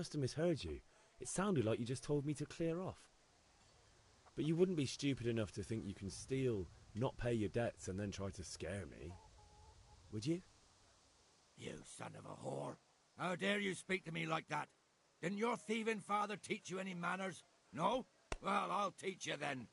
must have misheard you. It sounded like you just told me to clear off. But you wouldn't be stupid enough to think you can steal, not pay your debts, and then try to scare me. Would you? You son of a whore. How dare you speak to me like that? Didn't your thieving father teach you any manners? No? Well, I'll teach you then.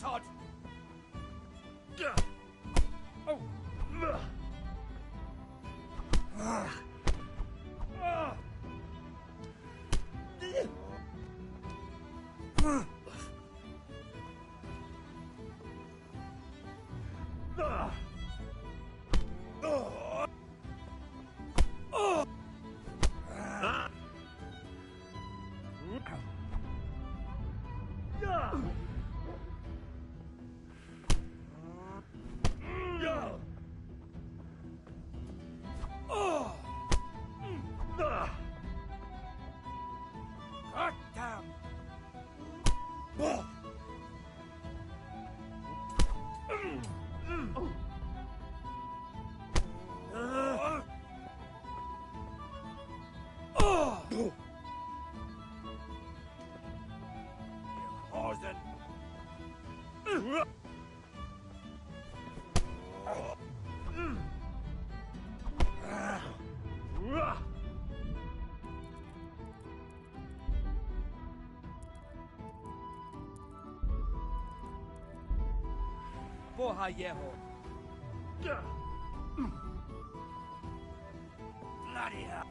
Sod! Oh! Boha yeho. Bloody hell.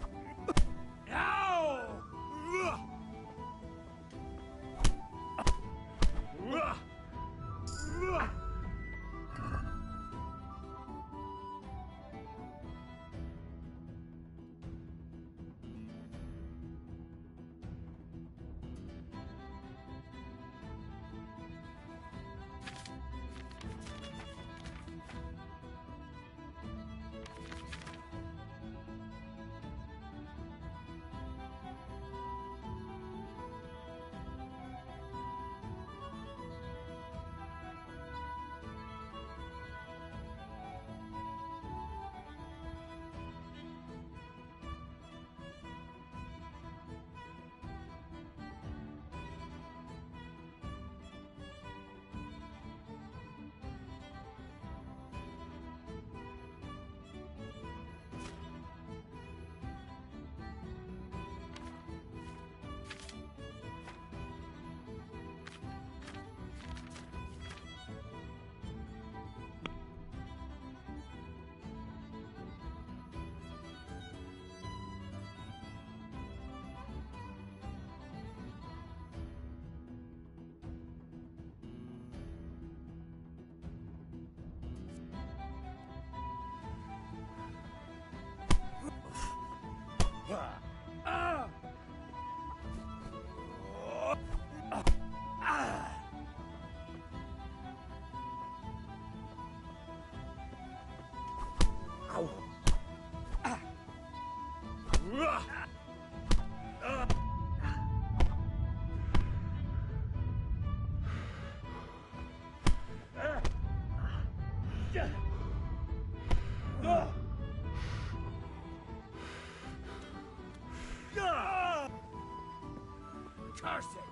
Curse it!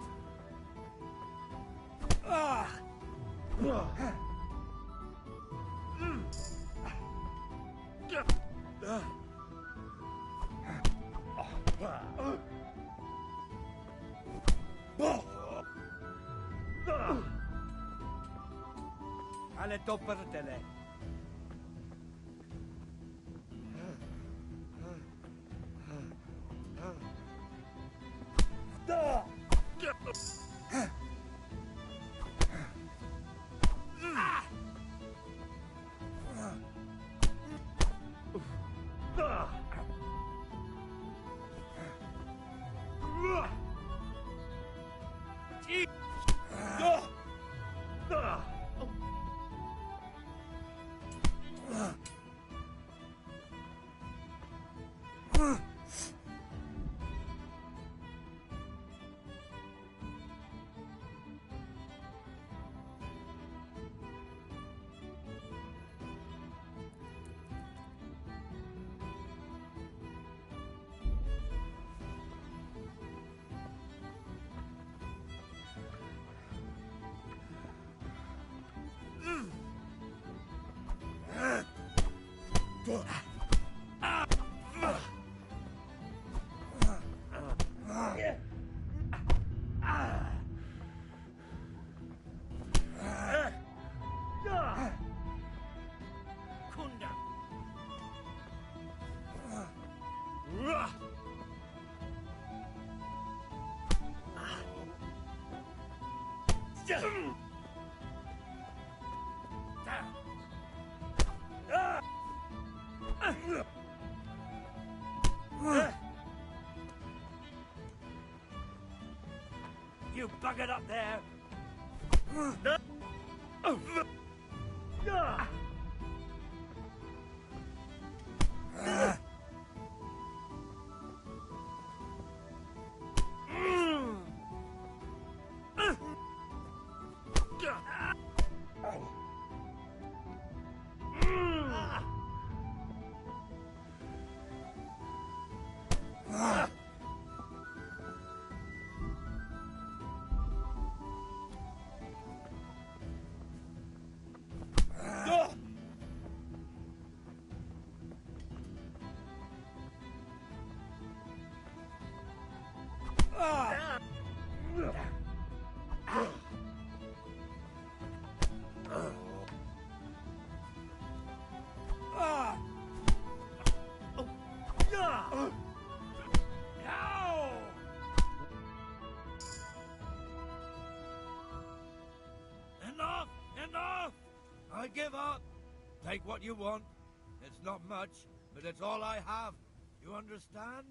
Ale dopperdele. You buggered up there! Enough! Enough! I give up. Take what you want. It's not much, but it's all I have. You understand?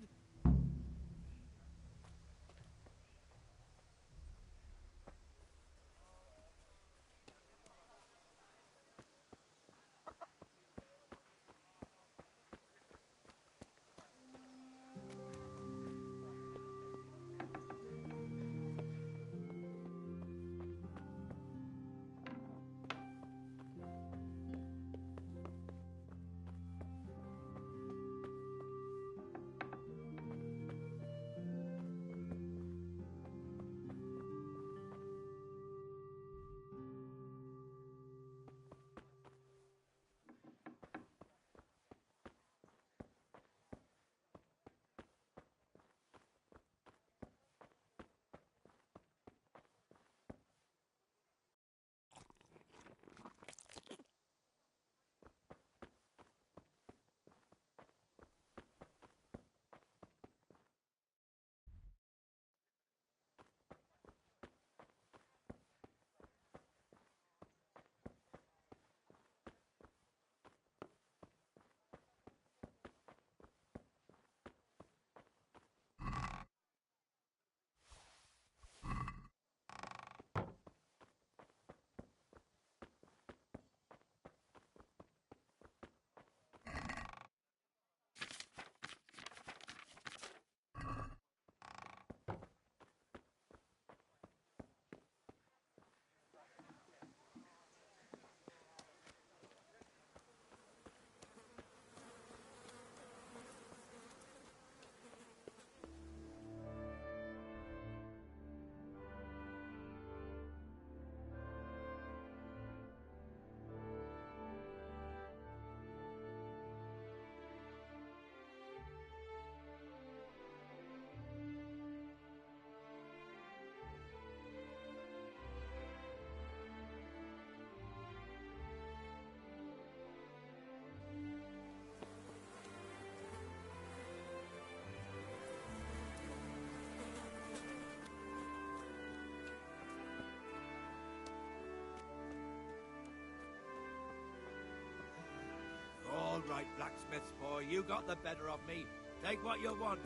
All right, blacksmith's boy, you got the better of me. Take what you want.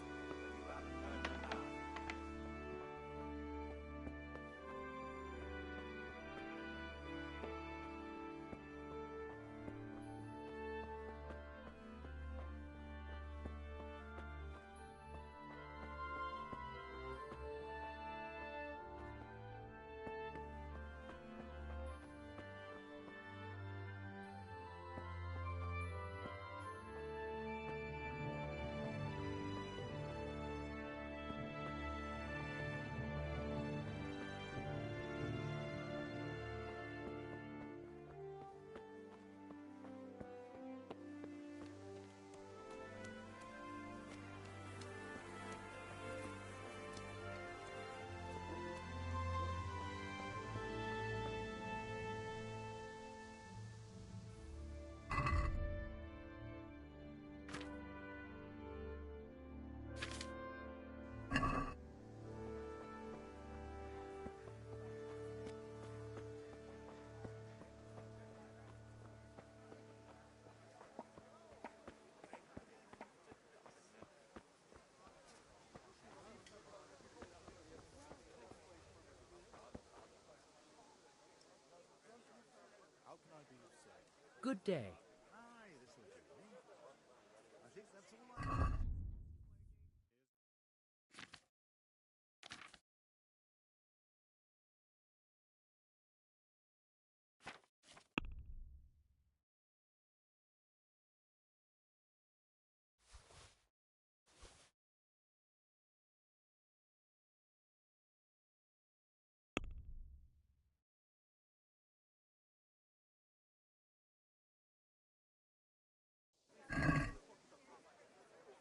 Good day.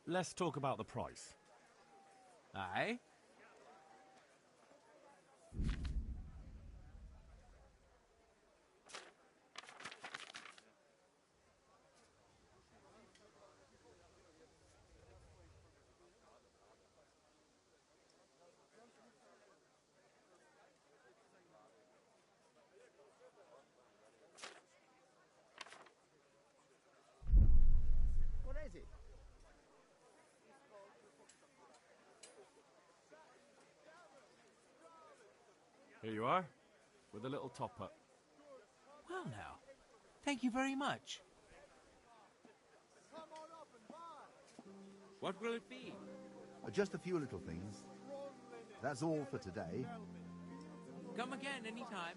Let's talk about the price. Aye? What is it? Here you are, with a little top-up. Well now, thank you very much. What will it be? Just a few little things. That's all for today. Come again anytime.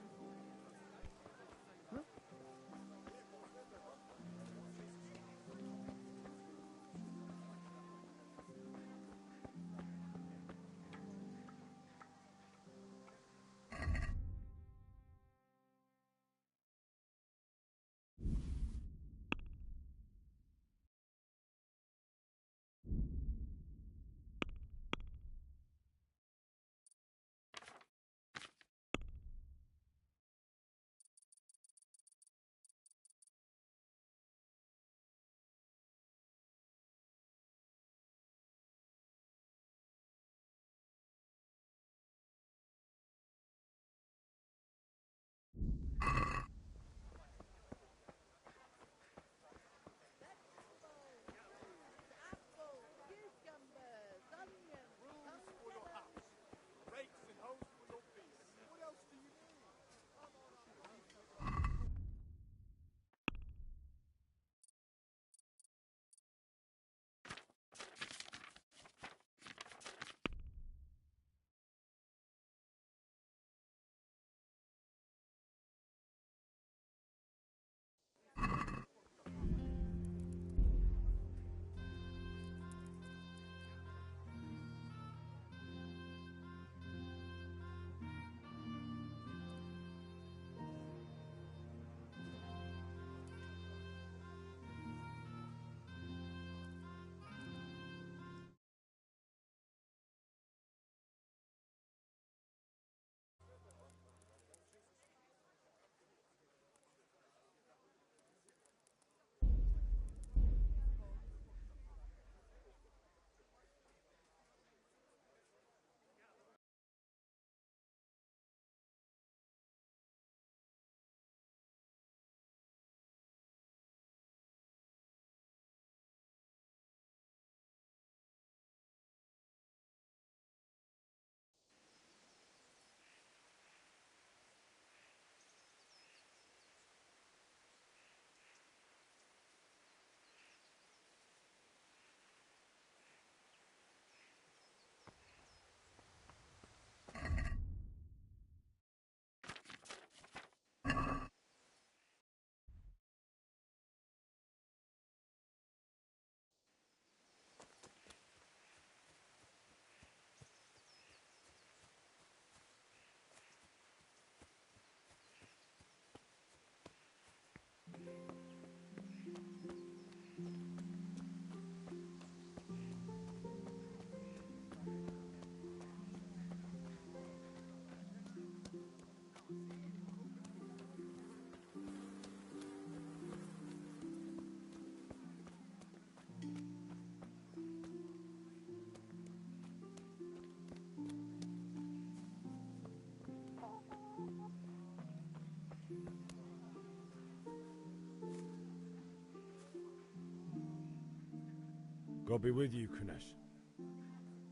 God be with you, Kunesh.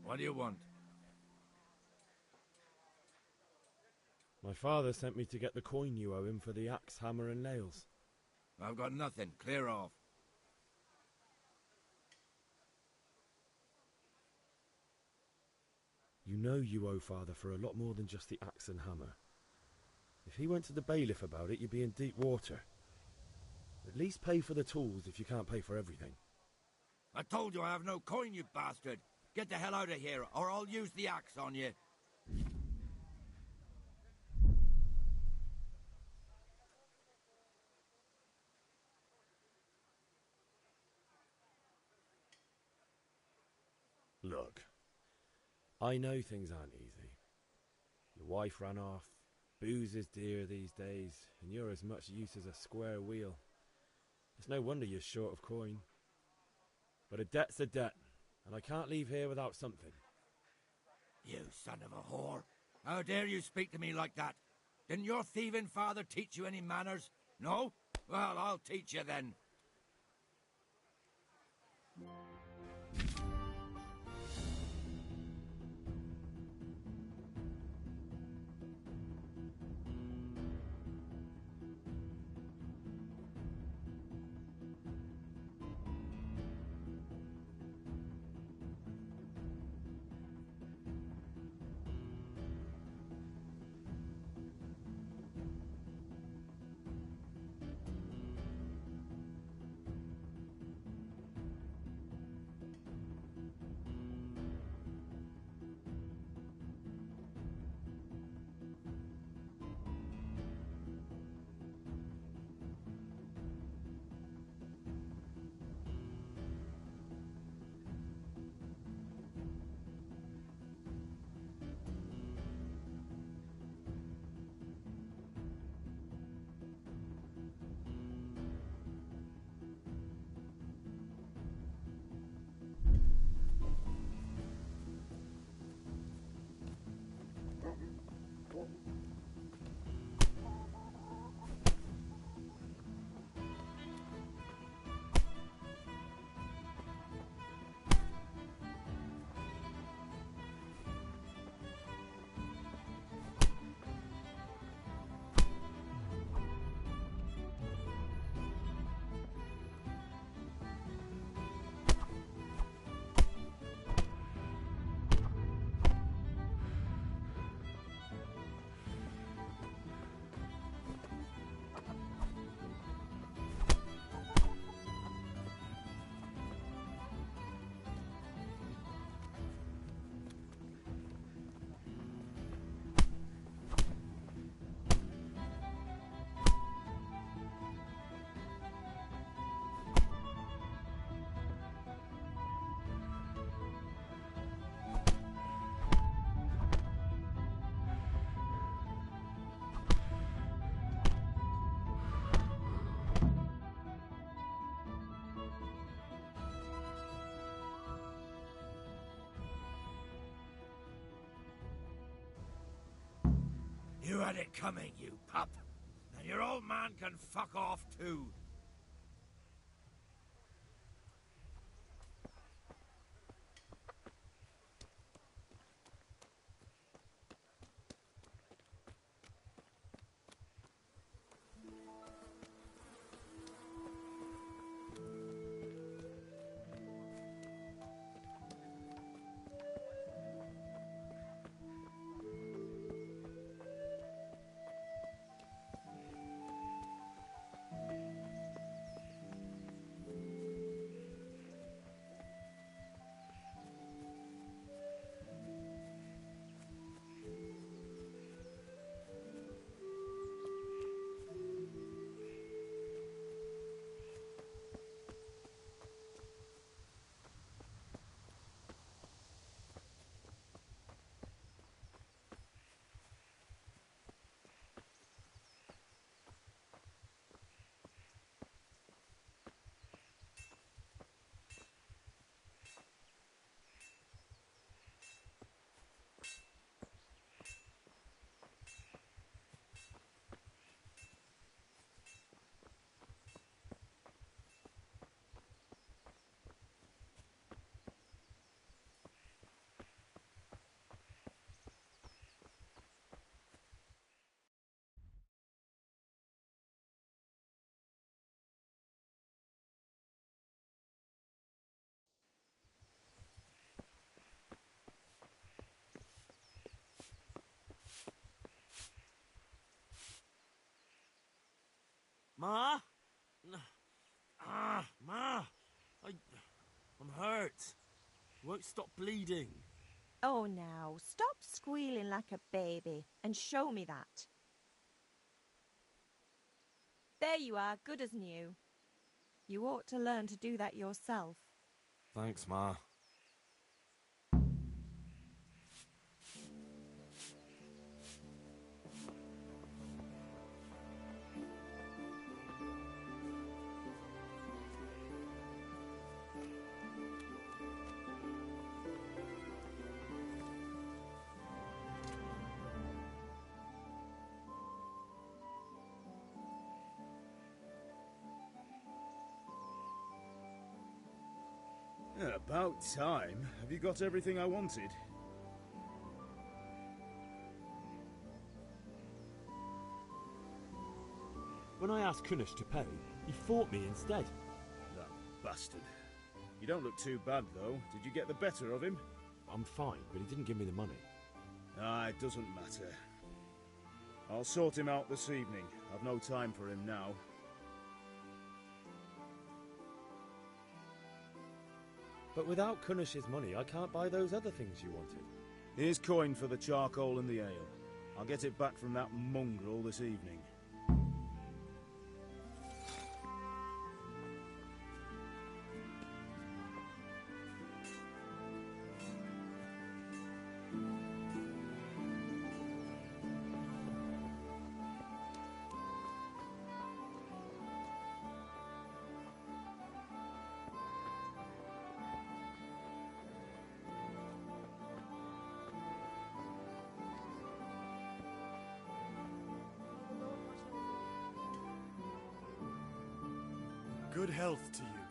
What do you want? My father sent me to get the coin you owe him for the axe, hammer and nails. I've got nothing. Clear off. You know you owe Father for a lot more than just the axe and hammer. If he went to the bailiff about it, you'd be in deep water. At least pay for the tools if you can't pay for everything. I told you I have no coin, you bastard. Get the hell out of here, or I'll use the axe on you. Look, I know things aren't easy. Your wife ran off, booze is dear these days, and you're as much use as a square wheel. It's no wonder you're short of coin. But a debt's a debt, and I can't leave here without something. You son of a whore. How dare you speak to me like that? Didn't your thieving father teach you any manners? No? Well, I'll teach you then. You had it coming, you pup. And your old man can fuck off too. Ma? Ma! I'm hurt. Won't stop bleeding. Oh, now, stop squealing like a baby and show me that. There you are, good as new. You ought to learn to do that yourself. Thanks, Ma. About time. Have you got everything I wanted? When I asked Kunish to pay, he fought me instead. That bastard. You don't look too bad, though. Did you get the better of him? I'm fine, but he didn't give me the money. Ah, it doesn't matter. I'll sort him out this evening. I've no time for him now. But without Kunish's money, I can't buy those other things you wanted. Here's coin for the charcoal and the ale. I'll get it back from that mongrel this evening. Good health to you.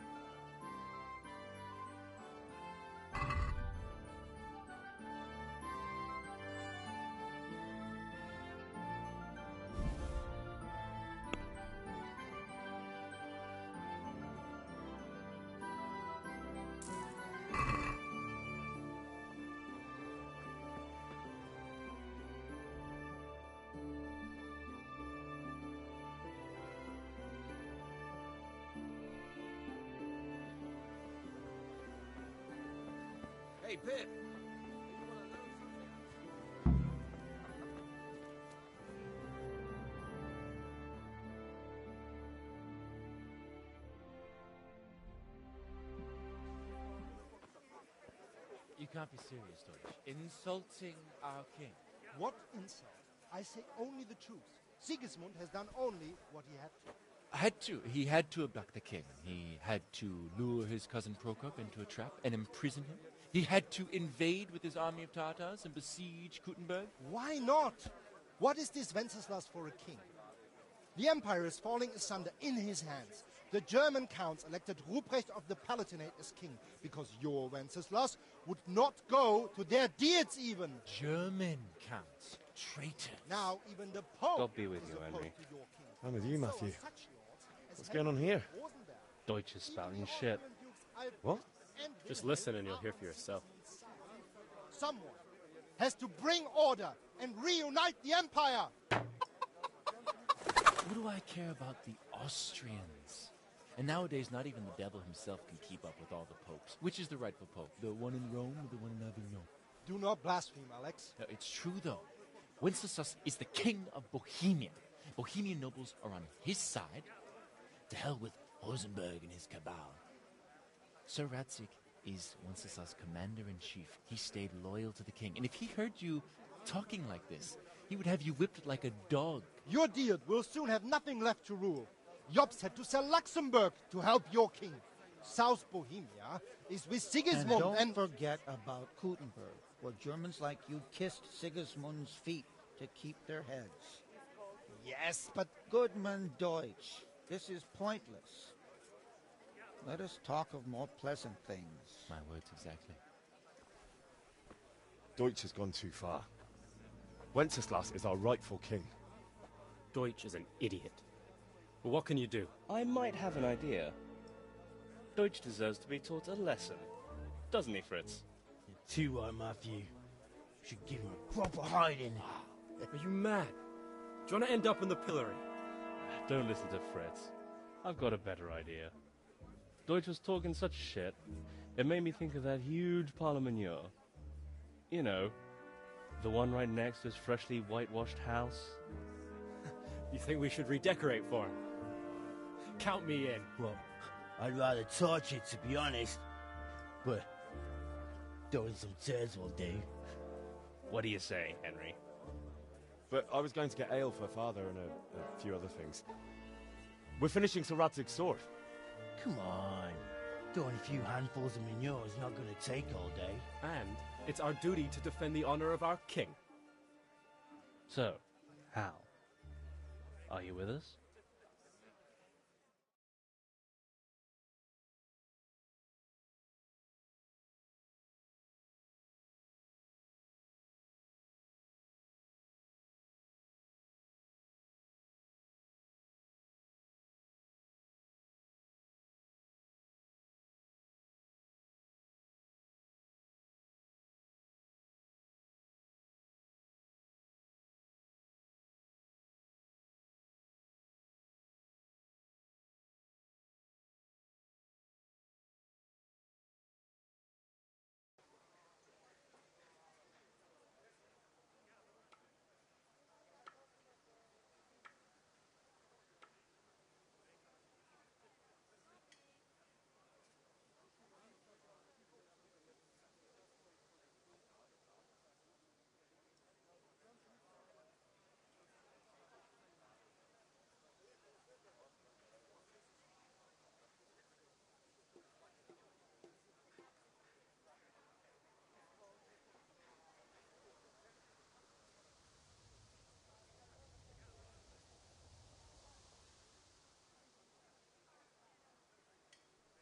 Hey, Pip! You can't be serious, Deutsch. Insulting our king. What insult? I say only the truth. Sigismund has done only what he had to. He had to abduct the king. He had to lure his cousin Prokop into a trap and imprison him. He had to invade with his army of Tatars and besiege Kuttenberg. Why not? What is this Wenceslas for a king? The empire is falling asunder in his hands. The German counts elected Ruprecht of the Palatinate as king because your Wenceslas would not go to their deeds even. German counts. Traitor. Now even the Pope God be with is you, opposed Henry. to your king. I'm with you, So Matthew. are such lords as What's going on Henry here? Rosenberg, Deutsch is spouting shit. What? and Just Wilhelm listen and you'll hear for yourself. Someone has to bring order and reunite the empire. What do I care about the Austrians? And nowadays, not even the devil himself can keep up with all the popes. Which is the rightful pope? The one in Rome or the one in Avignon? Do not blaspheme, Alex. No, it's true, though. Wenceslas is the king of Bohemia. Bohemian nobles are on his side. To hell with Rosenberg and his cabal. Sir Ratzik is Wenceslas' commander-in-chief. He stayed loyal to the king. And if he heard you talking like this, he would have you whipped like a dog. Your Diet will soon have nothing left to rule. Jobst had to sell Luxembourg to help your king. South Bohemia is with Sigismund And don't forget about Kuttenberg, where Germans like you kissed Sigismund's feet to keep their heads. Yes, but Goodman Deutsch, this is pointless. Let us talk of more pleasant things. My words exactly. Deutsch has gone too far. Wenceslas is our rightful king. Deutsch is an idiot. But what can you do? I might have an idea. Deutsch deserves to be taught a lesson. Doesn't he, Fritz? You're too right, Matthew. Should give him a proper hiding. Are you mad? Do you want to end up in the pillory? Don't listen to Fritz. I've got a better idea. Deutsch was talking such shit, it made me think of that huge parliament. You know, the one right next to his freshly whitewashed house. You think we should redecorate for him? Count me in. Well, I'd rather torch it, to be honest. But throwing some turds will do. What do you say, Henry? But I was going to get ale for Father and a few other things. We're finishing Sir Radzig's sword. Come on. Throwing a few handfuls of manure is not going to take all day. And it's our duty to defend the honor of our king. So, Hal, are you with us?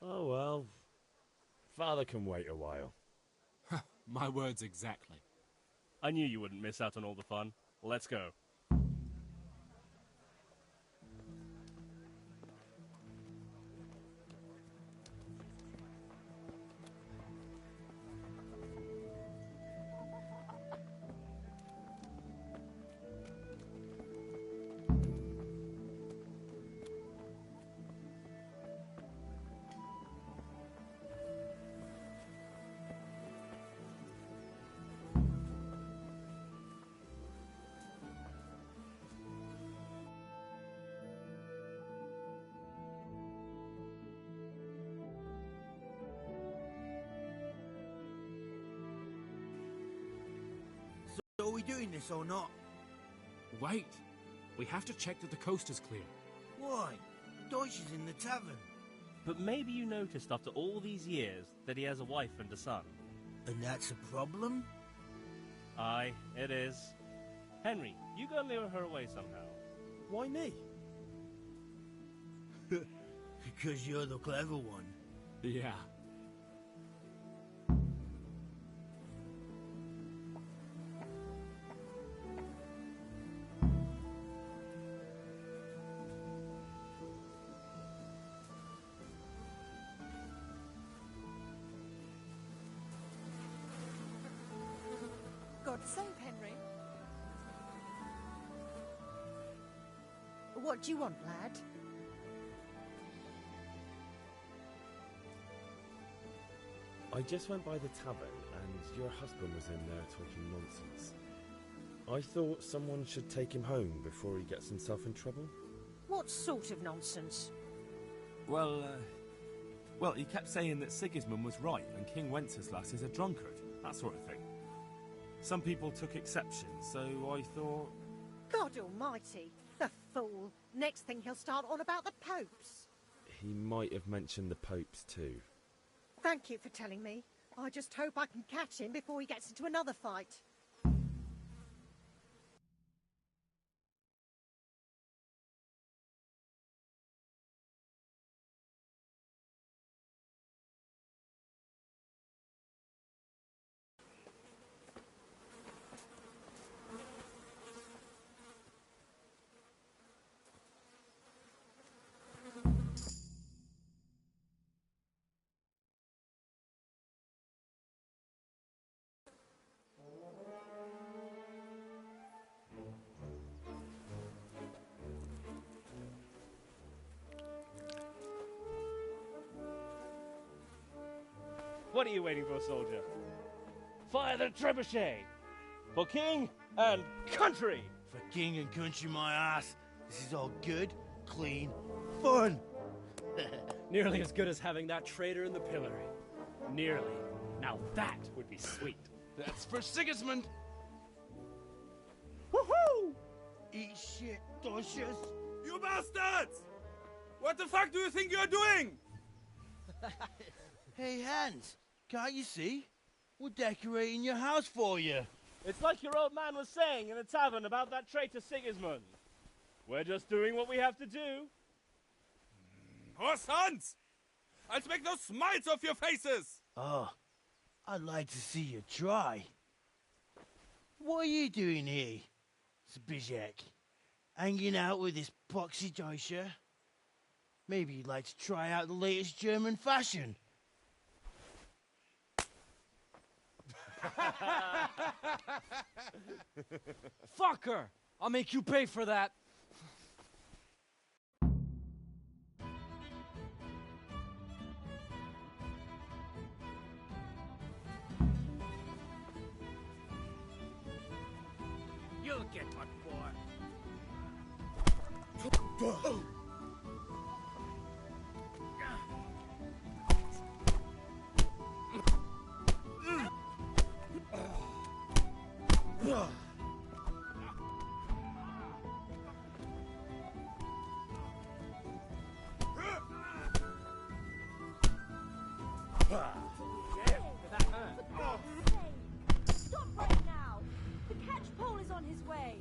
Oh well. Father can wait a while. My words exactly. I knew you wouldn't miss out on all the fun. Let's go. So are we doing this or not? Wait. We have to check that the coast is clear. Why? Deutsch is in the tavern. But maybe you noticed after all these years that he has a wife and a son. And that's a problem? Aye, it is. Henry, you go lure her away somehow. Why me? Because you're the clever one. Yeah. God save Henry. What do you want, lad? I just went by the tavern and your husband was in there talking nonsense. I thought someone should take him home before he gets himself in trouble. What sort of nonsense? Well, he kept saying that Sigismund was right and King Wenceslas is a drunkard, that sort of thing. Some people took exception, so I thought... God almighty, the fool. Next thing he'll start on about the popes. He might have mentioned the popes too. Thank you for telling me. I just hope I can catch him before he gets into another fight. What are you waiting for, soldier? Fire the trebuchet! For king and country! For king and country, my ass. This is all good, clean, fun. Nearly as good as having that traitor in the pillory. Nearly. Now that would be sweet. That's for Sigismund! Woohoo! Eat shit, Docious. You bastards! What the fuck do you think you're doing? Hey, Hans, can't you see? We're decorating your house for you. It's like your old man was saying in the tavern about that traitor Sigismund. We're just doing what we have to do. Oh, sons! I'll make those smiles off your faces! Oh, I'd like to see you try. What are you doing here, Zbigniew? Hanging out with this poxy Deutscher? Maybe you'd like to try out the latest German fashion. Fucker! I'll make you pay for that. You'll get what for. Stop right now! The catch pole is on his way.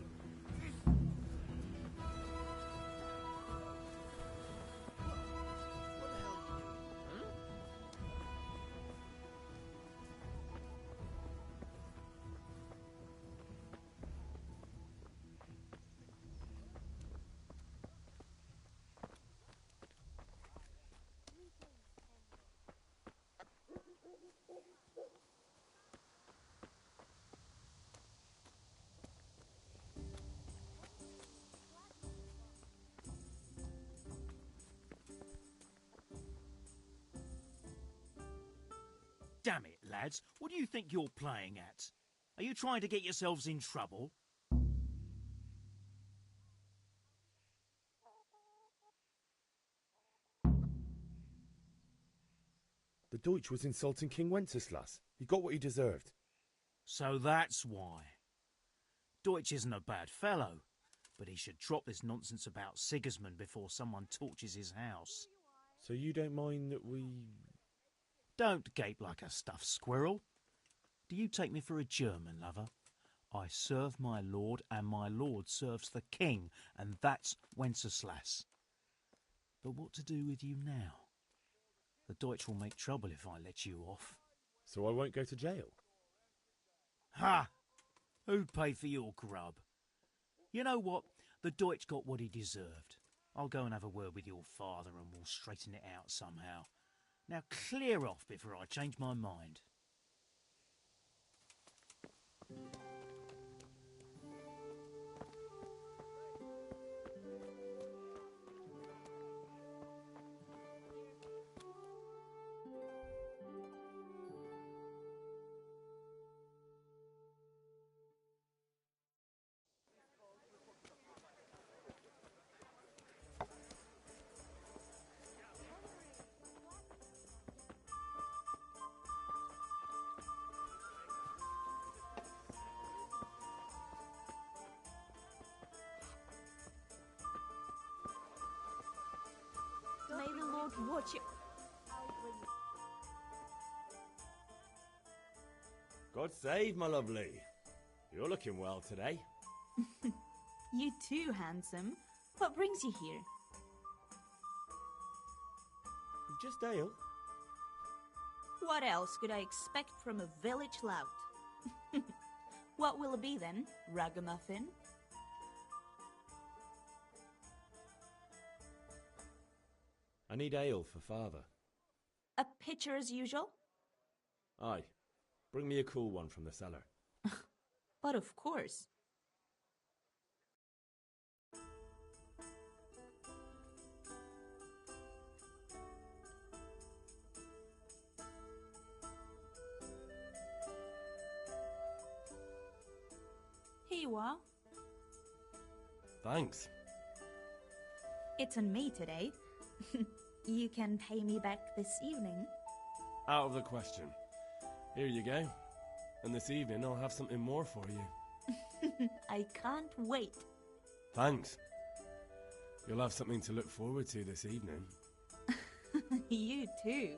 Damn it, lads. What do you think you're playing at? Are you trying to get yourselves in trouble? The Deutsch was insulting King Wenceslas. He got what he deserved. So that's why. Deutsch isn't a bad fellow, but he should drop this nonsense about Sigismund before someone torches his house. So you don't mind that we... Don't gape like a stuffed squirrel. Do you take me for a German, lover? I serve my lord, and my lord serves the king, and that's Wenceslas. But what to do with you now? The Deutsch will make trouble if I let you off. So I won't go to jail? Ha! Who'd pay for your grub? You know what? The Deutsch got what he deserved. I'll go and have a word with your father and we'll straighten it out somehow. Now clear off before I change my mind. May the Lord watch you. God save, my lovely. You're looking well today. You too, handsome. What brings you here? Just ale. What else could I expect from a village lout? What will it be then, ragamuffin? I need ale for father. A pitcher as usual? Aye. Bring me a cool one from the cellar. But of course. you are. Thanks. It's on me today. You can pay me back this evening. Out of the question. Here you go. And this evening I'll have something more for you. I can't wait. Thanks. You'll have something to look forward to this evening. You too.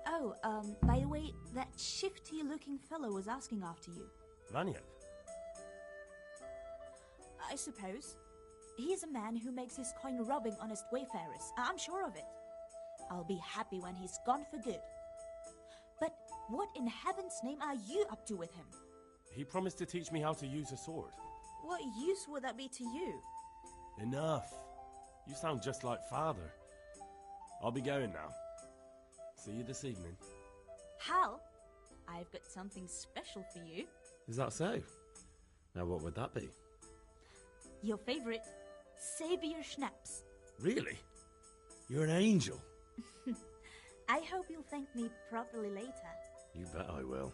Oh, by the way, that shifty-looking fellow was asking after you. Vanya? I suppose. He's a man who makes his coin robbing honest wayfarers. I'm sure of it. I'll be happy when he's gone for good. But what in heaven's name are you up to with him? He promised to teach me how to use a sword. What use would that be to you? Enough. You sound just like father. I'll be going now. See you this evening. Hal, I've got something special for you. Is that so? Now what would that be? Your favorite Savior Schnapps. Really? You're an angel. I hope you'll thank me properly later. You bet I will.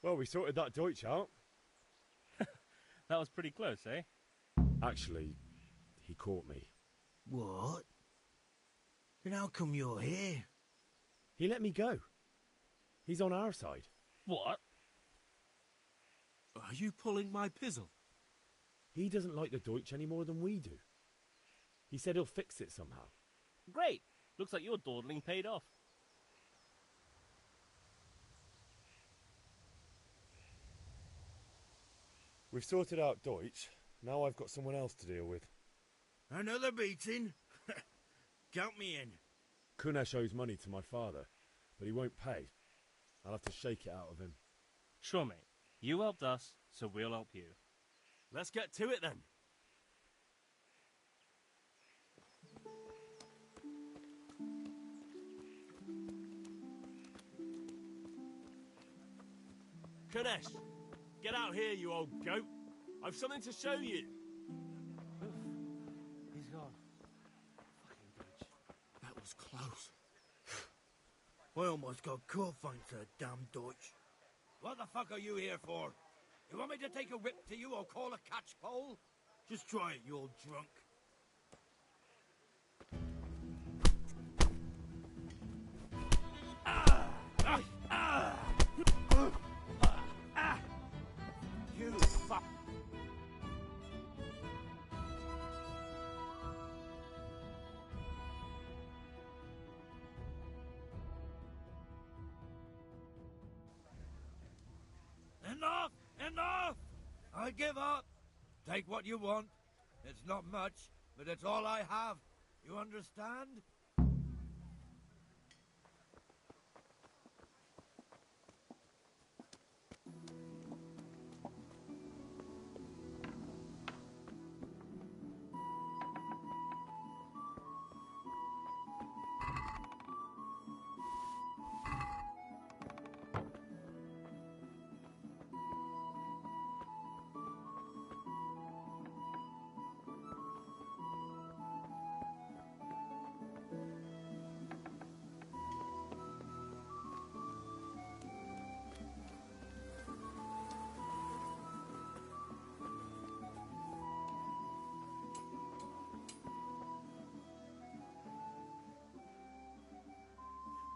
Well, we sorted that Deutsch out. That was pretty close, eh? Actually, he caught me. What? Then how come you're here? He let me go. He's on our side. What? Are you pulling my pizzle? He doesn't like the Deutsch any more than we do. He said he'll fix it somehow. Great! Looks like your dawdling paid off. We've sorted out Deutsch. Now I've got someone else to deal with. Another beating? Count me in. Kunesh owes money to my father, but he won't pay. I'll have to shake it out of him. Sure, mate. You helped us, so we'll help you. Let's get to it then. Kunesh, get out here, you old goat. I've something to show you. He's gone. Fucking bitch. That was close. I almost got caught thanks to that damn Deutsch. What the fuck are you here for? You want me to take a whip to you or call a catchpole? Just try it, you old drunk. You fuck. Enough! I give up. Take what you want. It's not much, but it's all I have. You understand?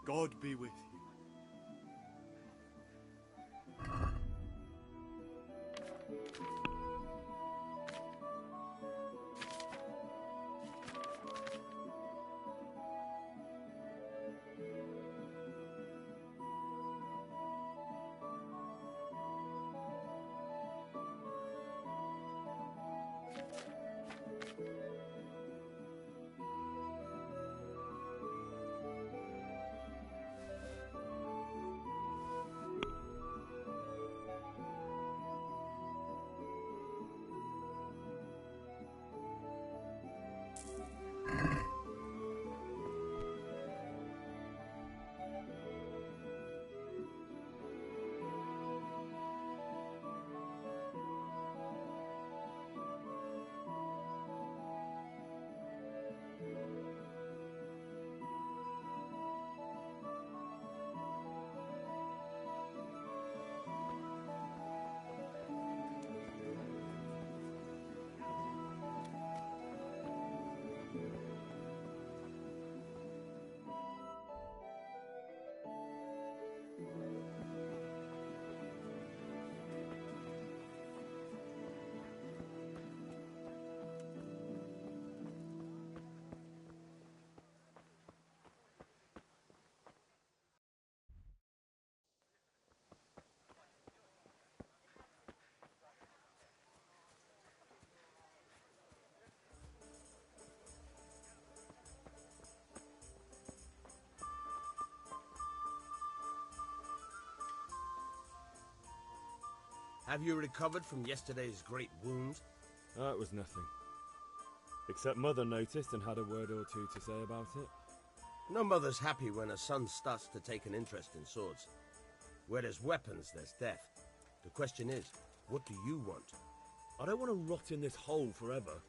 God be with you. Have you recovered from yesterday's great wound? It was nothing. Except Mother noticed and had a word or two to say about it. No mother's happy when her son starts to take an interest in swords. Where there's weapons, there's death. The question is, what do you want? I don't want to rot in this hole forever.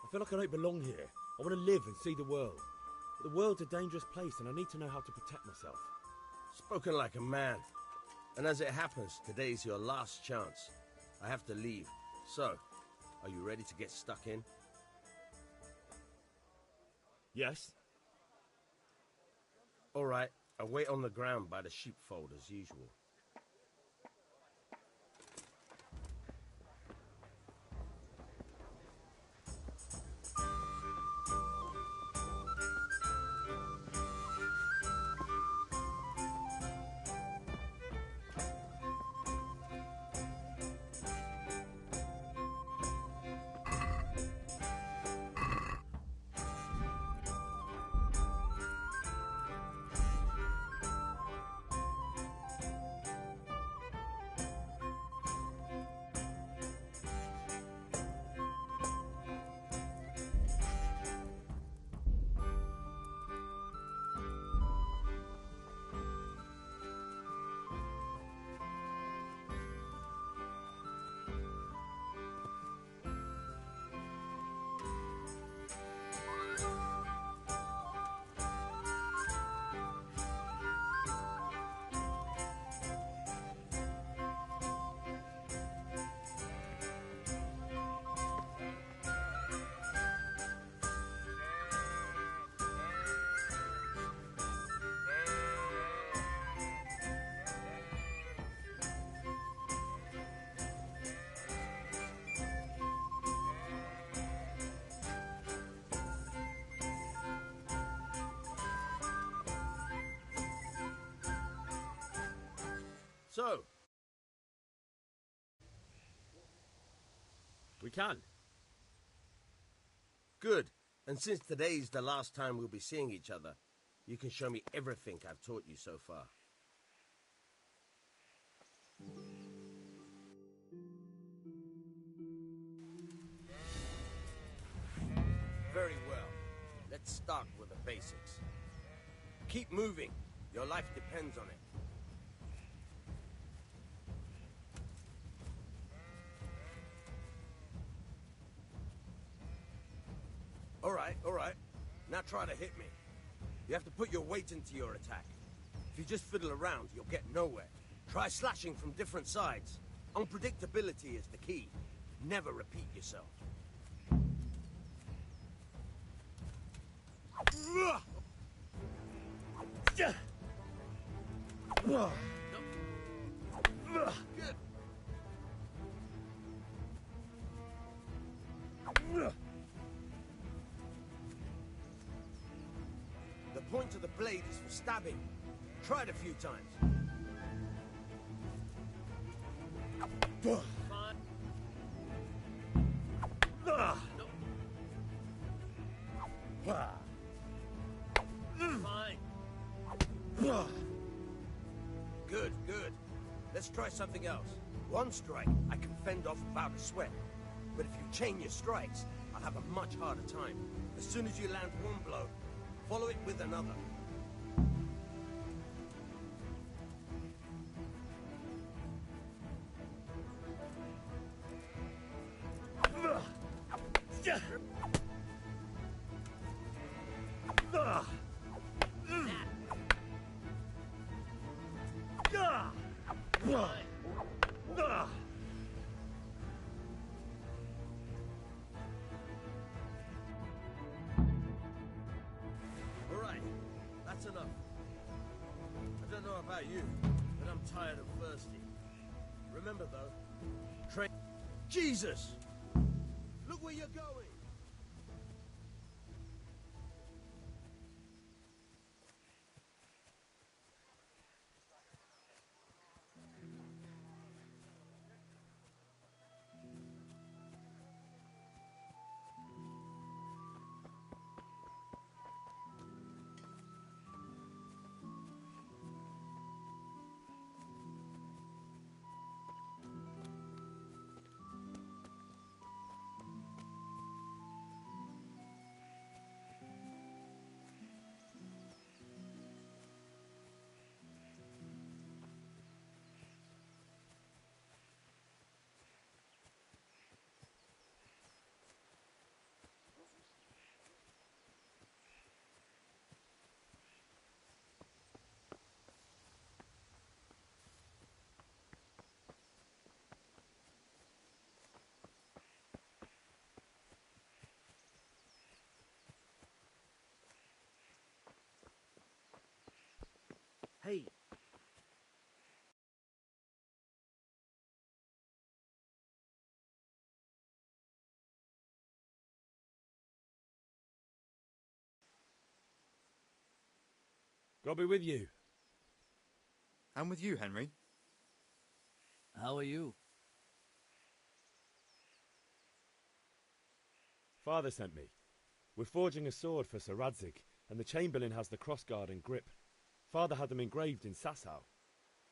I feel like I don't belong here. I want to live and see the world. But the world's a dangerous place and I need to know how to protect myself. Spoken like a man. And as it happens, today's your last chance. I have to leave. So, are you ready to get stuck in? Yes. All right, I'll wait on the ground by the sheepfold as usual. So, We can. Good. And since today's the last time we'll be seeing each other, you can show me everything I've taught you so far. Very well. Let's start with the basics. Keep moving. Your life depends on it. All right. Now try to hit me. You have to put your weight into your attack. If you just fiddle around, you'll get nowhere. Try slashing from different sides. Unpredictability is the key. Never repeat yourself. Good. The point of the blade is for stabbing. Try it a few times. Fine. Good. Let's try something else. One strike, I can fend off without a sweat. But if you chain your strikes, I'll have a much harder time. As soon as you land one blow, follow it with another. That's enough. I don't know about you, but I'm tired and thirsty. Remember though, train... Jesus! Look where you're going! Hey, God be with you. And with you, Henry. How are you? Father sent me. We're forging a sword for Sir Radzig, and the Chamberlain has the crossguard and grip. Father had them engraved in Sasau.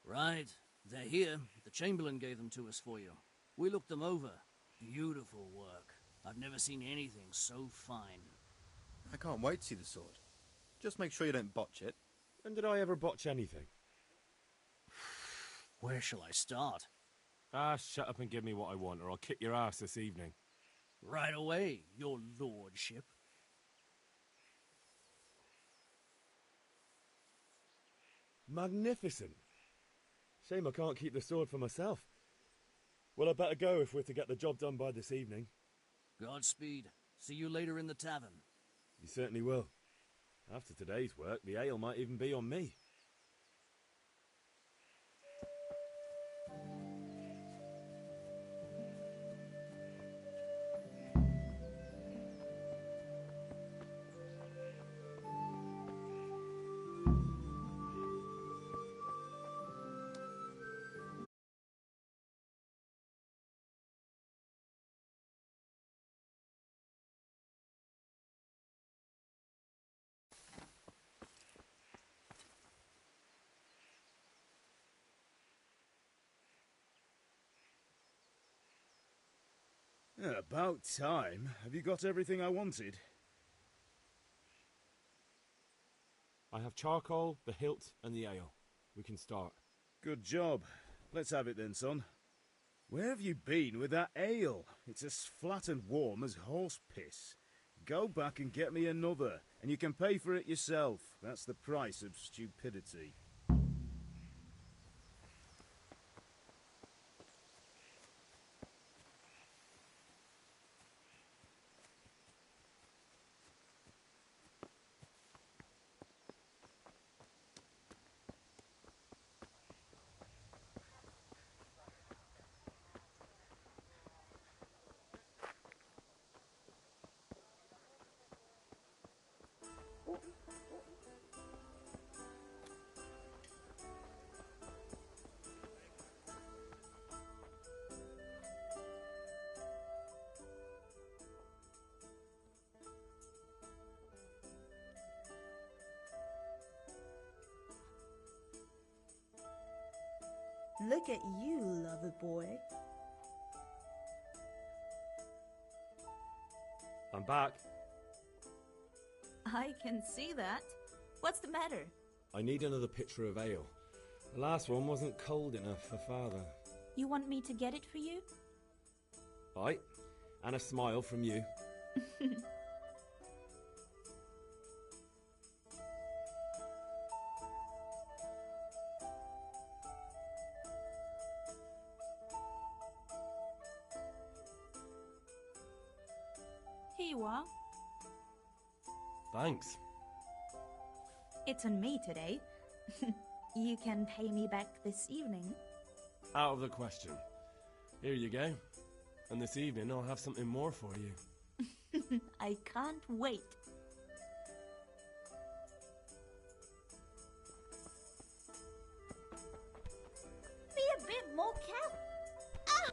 Right. They're here. The Chamberlain gave them to us for you. We looked them over. Beautiful work. I've never seen anything so fine. I can't wait to see the sword. Just make sure you don't botch it. When did I ever botch anything? Where shall I start? Shut up and give me what I want, or I'll kick your ass this evening. Right away, your lordship. Magnificent. Shame I can't keep the sword for myself. Well, I better go if we're to get the job done by this evening. Godspeed. See you later in the tavern. You certainly will. After today's work, the ale might even be on me. About time. Have you got everything I wanted? I have charcoal, the hilt, and the ale. We can start. Good job. Let's have it then, son. Where have you been with that ale? It's as flat and warm as horse piss. Go back and get me another, and you can pay for it yourself. That's the price of stupidity. Look at you, lover boy. I'm back. I can see that. What's the matter? I need another pitcher of ale. The last one wasn't cold enough for Father. You want me to get it for you? Aye, and a smile from you. Here you are. Thanks. It's on me today. You can pay me back this evening. Out of the question. Here you go. And this evening I'll have something more for you. I can't wait. Be a bit more careful. Ah!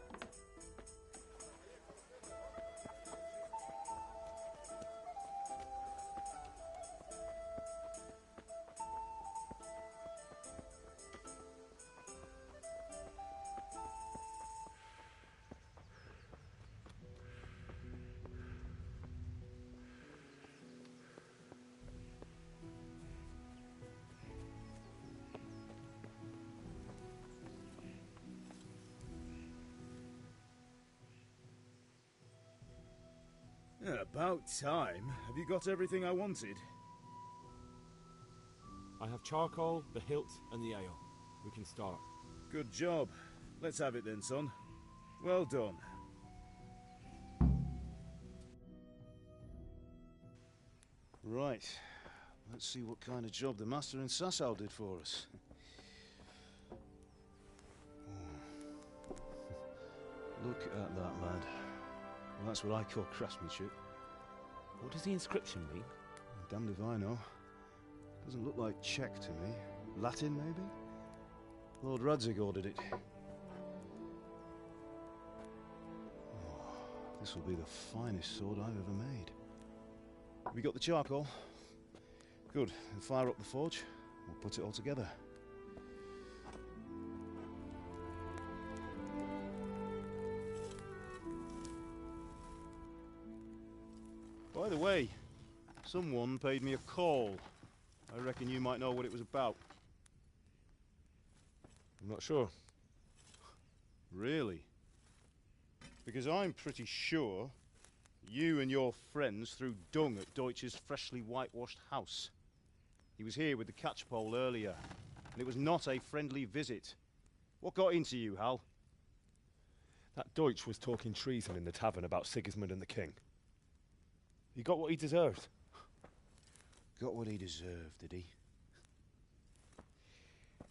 About time. Have you got everything I wanted? I have charcoal, the hilt, and the ale. We can start. Good job. Let's have it then, son. Well done. Right. Let's see what kind of job the master in Sasau did for us. Look at that, lad. Well, that's what I call craftsmanship. What does the inscription mean? Damned if I know. Doesn't look like Czech to me. Latin, maybe? Lord Radzig ordered it. Oh, this will be the finest sword I've ever made. Have we got the charcoal? Good. We'll fire up the forge. We'll put it all together. By the way, someone paid me a call. I reckon you might know what it was about. I'm not sure. Really? Because I'm pretty sure you and your friends threw dung at Deutsch's freshly whitewashed house. He was here with the catchpole earlier, and it was not a friendly visit. What got into you, Hal? That Deutsch was talking treason in the tavern about Sigismund and the king. He got what he deserved. Got what he deserved, did he?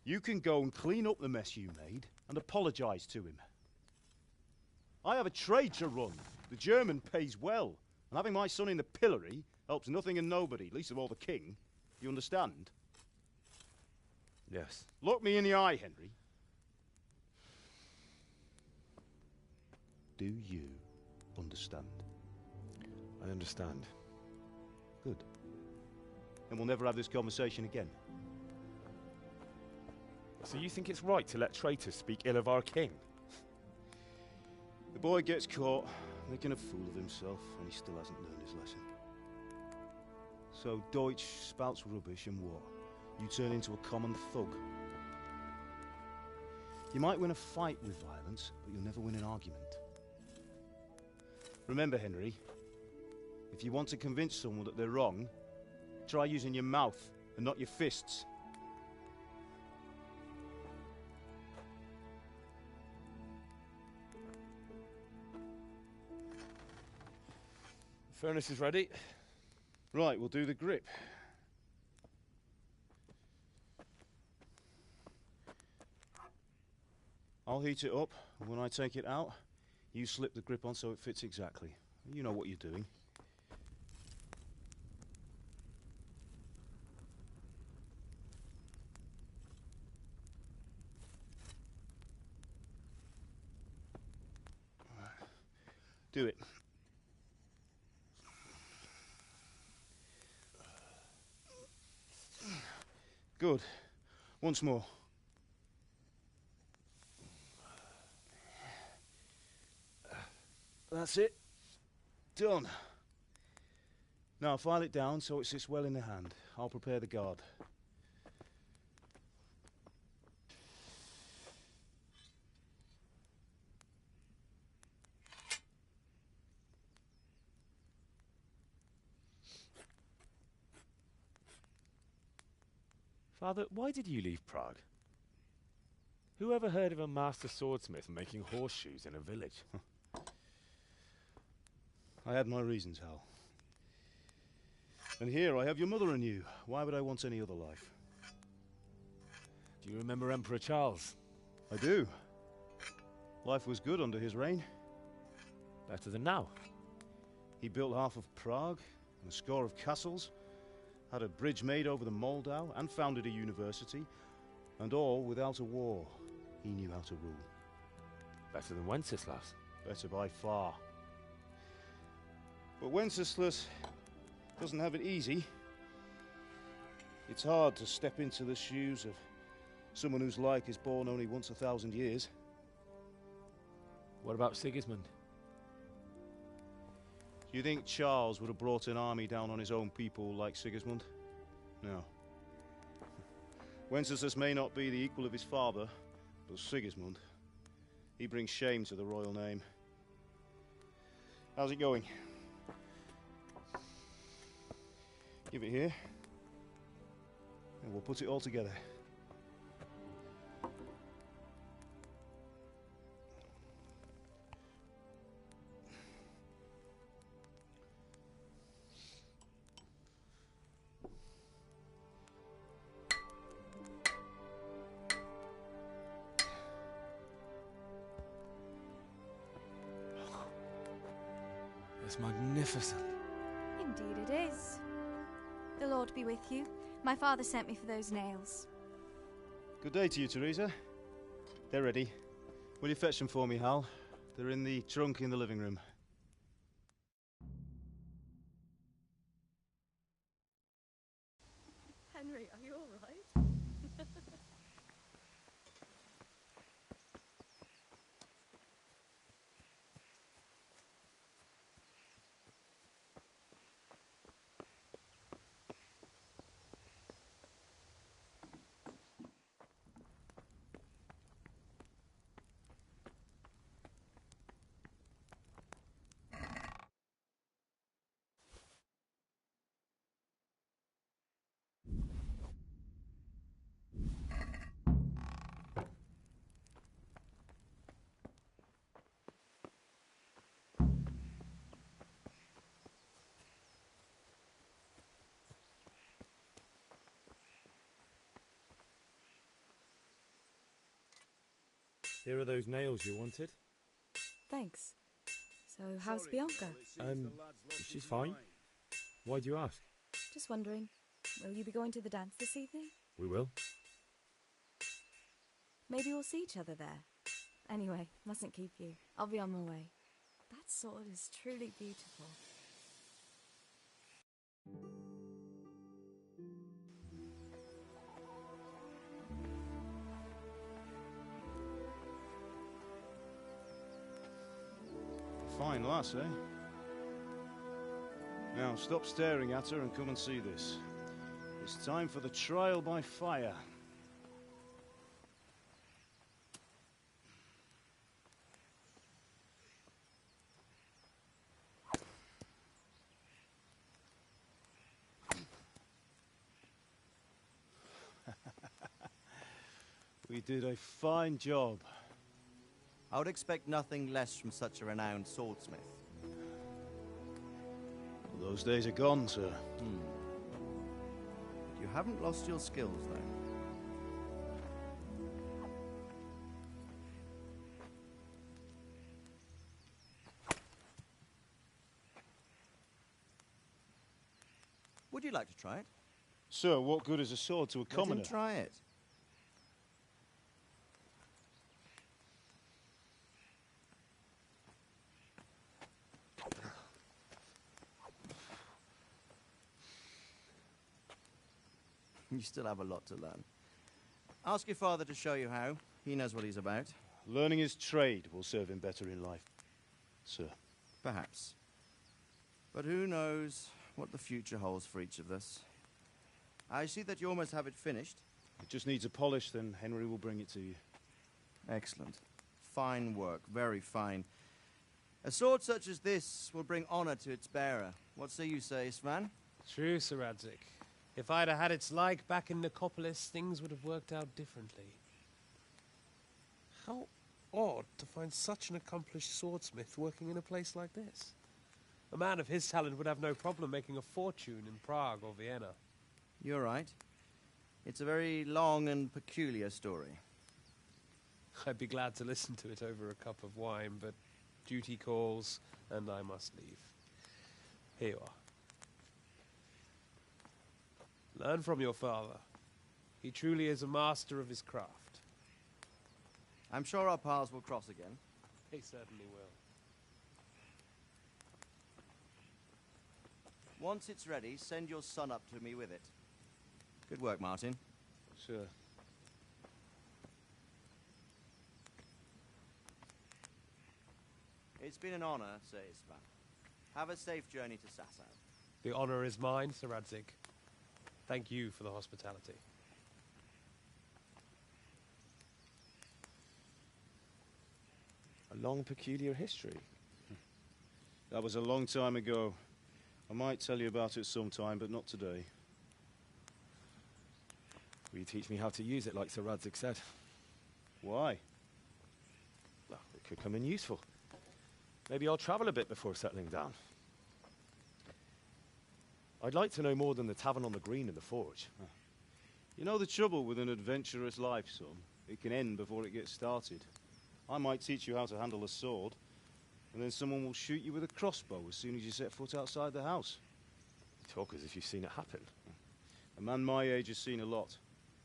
You can go and clean up the mess you made and apologise to him. I have a trade to run. The German pays well, and having my son in the pillory helps nothing and nobody, least of all the king. You understand? Yes. Look me in the eye, Henry. Do you understand? I understand. Good. Then we'll never have this conversation again. So you think it's right to let traitors speak ill of our king? The boy gets caught, making a fool of himself, and he still hasn't learned his lesson. So Deutsch spouts rubbish, and what? You turn into a common thug. You might win a fight with violence, but you'll never win an argument. Remember, Henry, if you want to convince someone that they're wrong, try using your mouth and not your fists. The furnace is ready. Right, we'll do the grip. I'll heat it up, and when I take it out, you slip the grip on so it fits exactly. You know what you're doing. Do it. Good. Once more. That's it. Done. Now file it down so it sits well in the hand. I'll prepare the guard. Father, why did you leave Prague? Who ever heard of a master swordsmith making horseshoes in a village? I had my reasons, Hal. And here I have your mother and you. Why would I want any other life? Do you remember Emperor Charles? I do. Life was good under his reign. Better than now. He built half of Prague and a score of castles, had a bridge made over the Moldau, and founded a university, and all without a war. He knew how to rule. Better than Wenceslas. Better by far. But Wenceslas doesn't have it easy. It's hard to step into the shoes of someone whose like is born only once 1,000 years. What about Sigismund? Do you think Charles would have brought an army down on his own people like Sigismund? No. Wenceslas may not be the equal of his father, but Sigismund, he brings shame to the royal name. How's it going? Give it here, and we'll put it all together. It's magnificent. Indeed it is. The Lord be with you. My father sent me for those nails. Good day to you, Teresa. They're ready. Will you fetch them for me, Hal? They're in the trunk in the living room. Henry, are you all right? Here are those nails you wanted. Thanks. So, how's Bianca? She's fine. Why do you ask? Just wondering, will you be going to the dance this evening? We will. Maybe we'll see each other there. Anyway, mustn't keep you. I'll be on my way. That sword is truly beautiful. Fine lass, eh? Now, stop staring at her and come and see this. It's time for the trial by fire. We did a fine job. I would expect nothing less from such a renowned swordsmith. Those days are gone, sir. You haven't lost your skills, though. Would you like to try it? Sir, what good is a sword to a commoner? Let him try it. You still have a lot to learn. Ask your father to show you how. He knows what he's about. Learning his trade will serve him better in life, sir. Perhaps. But who knows what the future holds for each of us. I see that you almost have it finished. It just needs a polish, then Henry will bring it to you. Excellent. Fine work, very fine. A sword such as this will bring honor to its bearer. What say you, Svan? True, Sir Radzik. If I'd have had its like back in Nicopolis, things would have worked out differently. How odd to find such an accomplished swordsmith working in a place like this. A man of his talent would have no problem making a fortune in Prague or Vienna. You're right. It's a very long and peculiar story. I'd be glad to listen to it over a cup of wine, but duty calls, and I must leave. Here you are. Learn from your father. He truly is a master of his craft. I'm sure our paths will cross again. He certainly will. Once it's ready, send your son up to me with it. Good work, Martin. Sir. It's been an honor, Sir Isvan. Have a safe journey to Sasau. The honor is mine, Sir Radzik. Thank you for the hospitality. A long, peculiar history. That was a long time ago. I might tell you about it sometime, but not today. Will you teach me how to use it, like Sir Radzik said? Why? Well, it could come in useful. Maybe I'll travel a bit before settling down. I'd like to know more than the tavern on the green and the forge. You know the trouble with an adventurous life, son? It can end before it gets started. I might teach you how to handle a sword, and then someone will shoot you with a crossbow as soon as you set foot outside the house. You talk as if you've seen it happen. A man my age has seen a lot.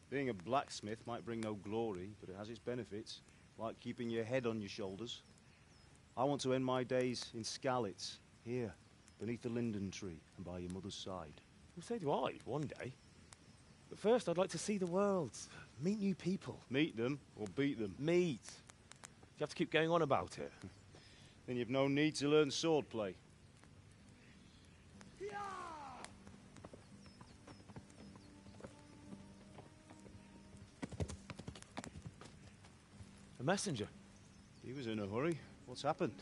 Being a blacksmith might bring no glory, but it has its benefits, like keeping your head on your shoulders. I want to end my days in Skalitz, here, beneath the linden tree and by your mother's side. Well, so do I, one day. But first, I'd like to see the world, meet new people. Meet them or beat them? Meet. You have to keep going on about it. Then you've no need to learn swordplay. A messenger. He was in a hurry. What's happened?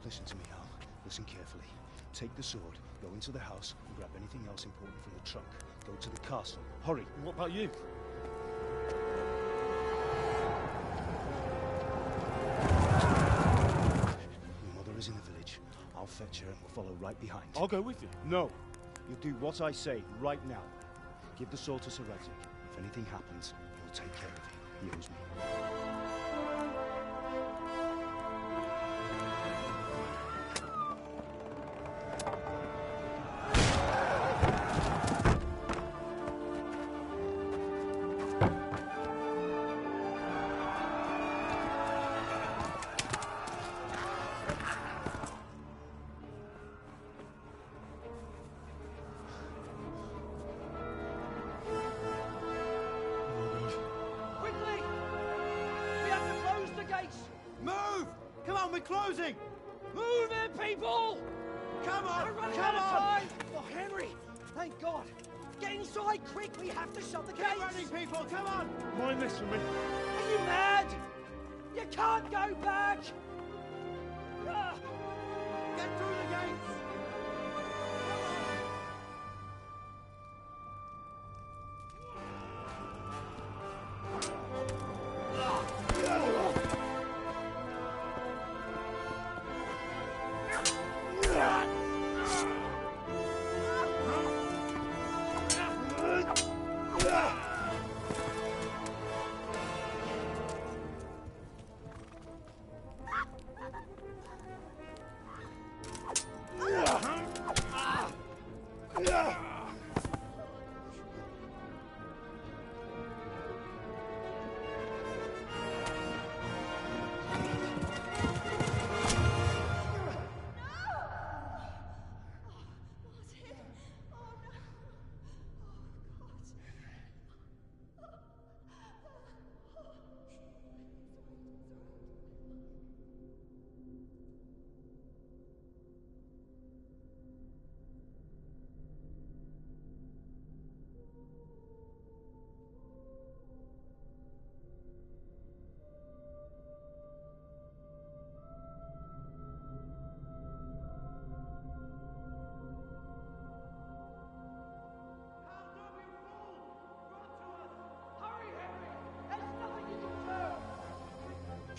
Listen to me, Al. Listen carefully. Take the sword, go into the house, and grab anything else important from the trunk. Go to the castle. Hurry. What about you? follow right behind. I'll go with you. No. You'll do what I say right now. Give the sword to Sir Radzik. If anything happens, he'll take care of it. He owes me. Quickly! We have to close the gates! Move! Come on, we're closing! Move it, people! Come on! We're running Come out of on! time! Oh, Henry! Thank God! Get inside, quick! We have to shut the Keep gates! running, people! Come on! Mind this for me. Are you mad? You can't go back! Ah. Get through the gates!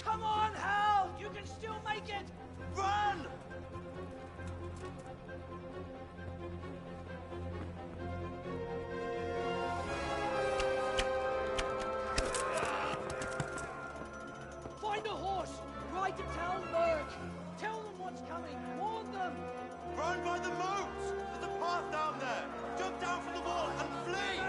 Come on, Hal! You can still make it! Run! Find a horse! Ride to town, Merc! Tell them what's coming! Warn them! Run by the moat! There's a path down there! Jump down from the wall and flee!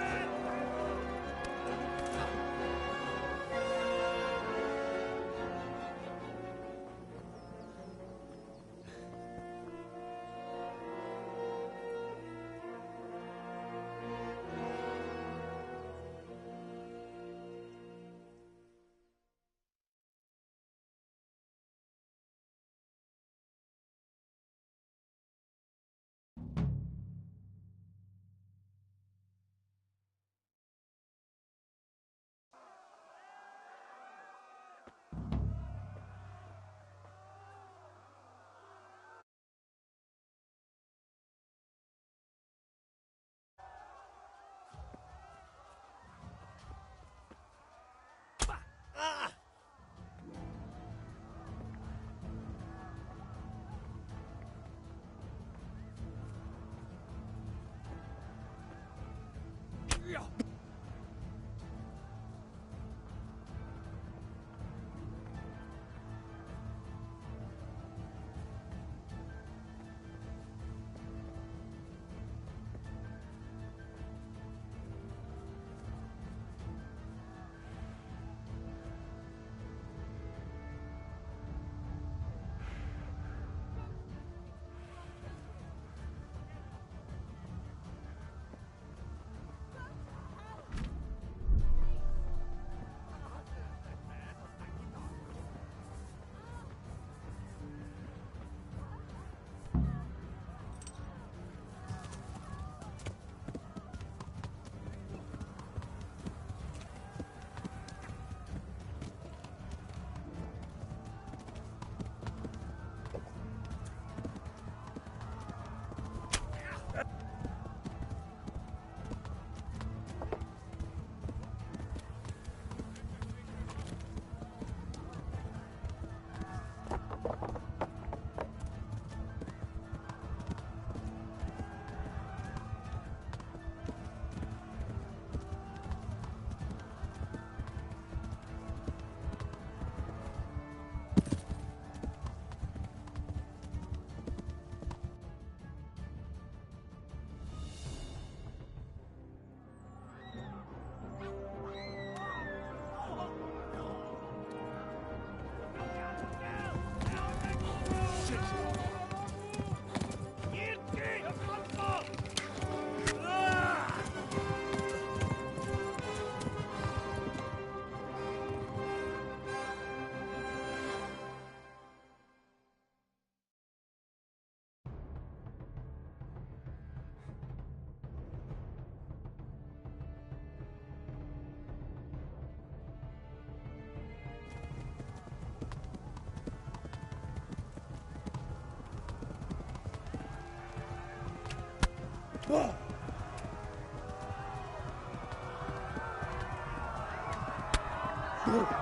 Left.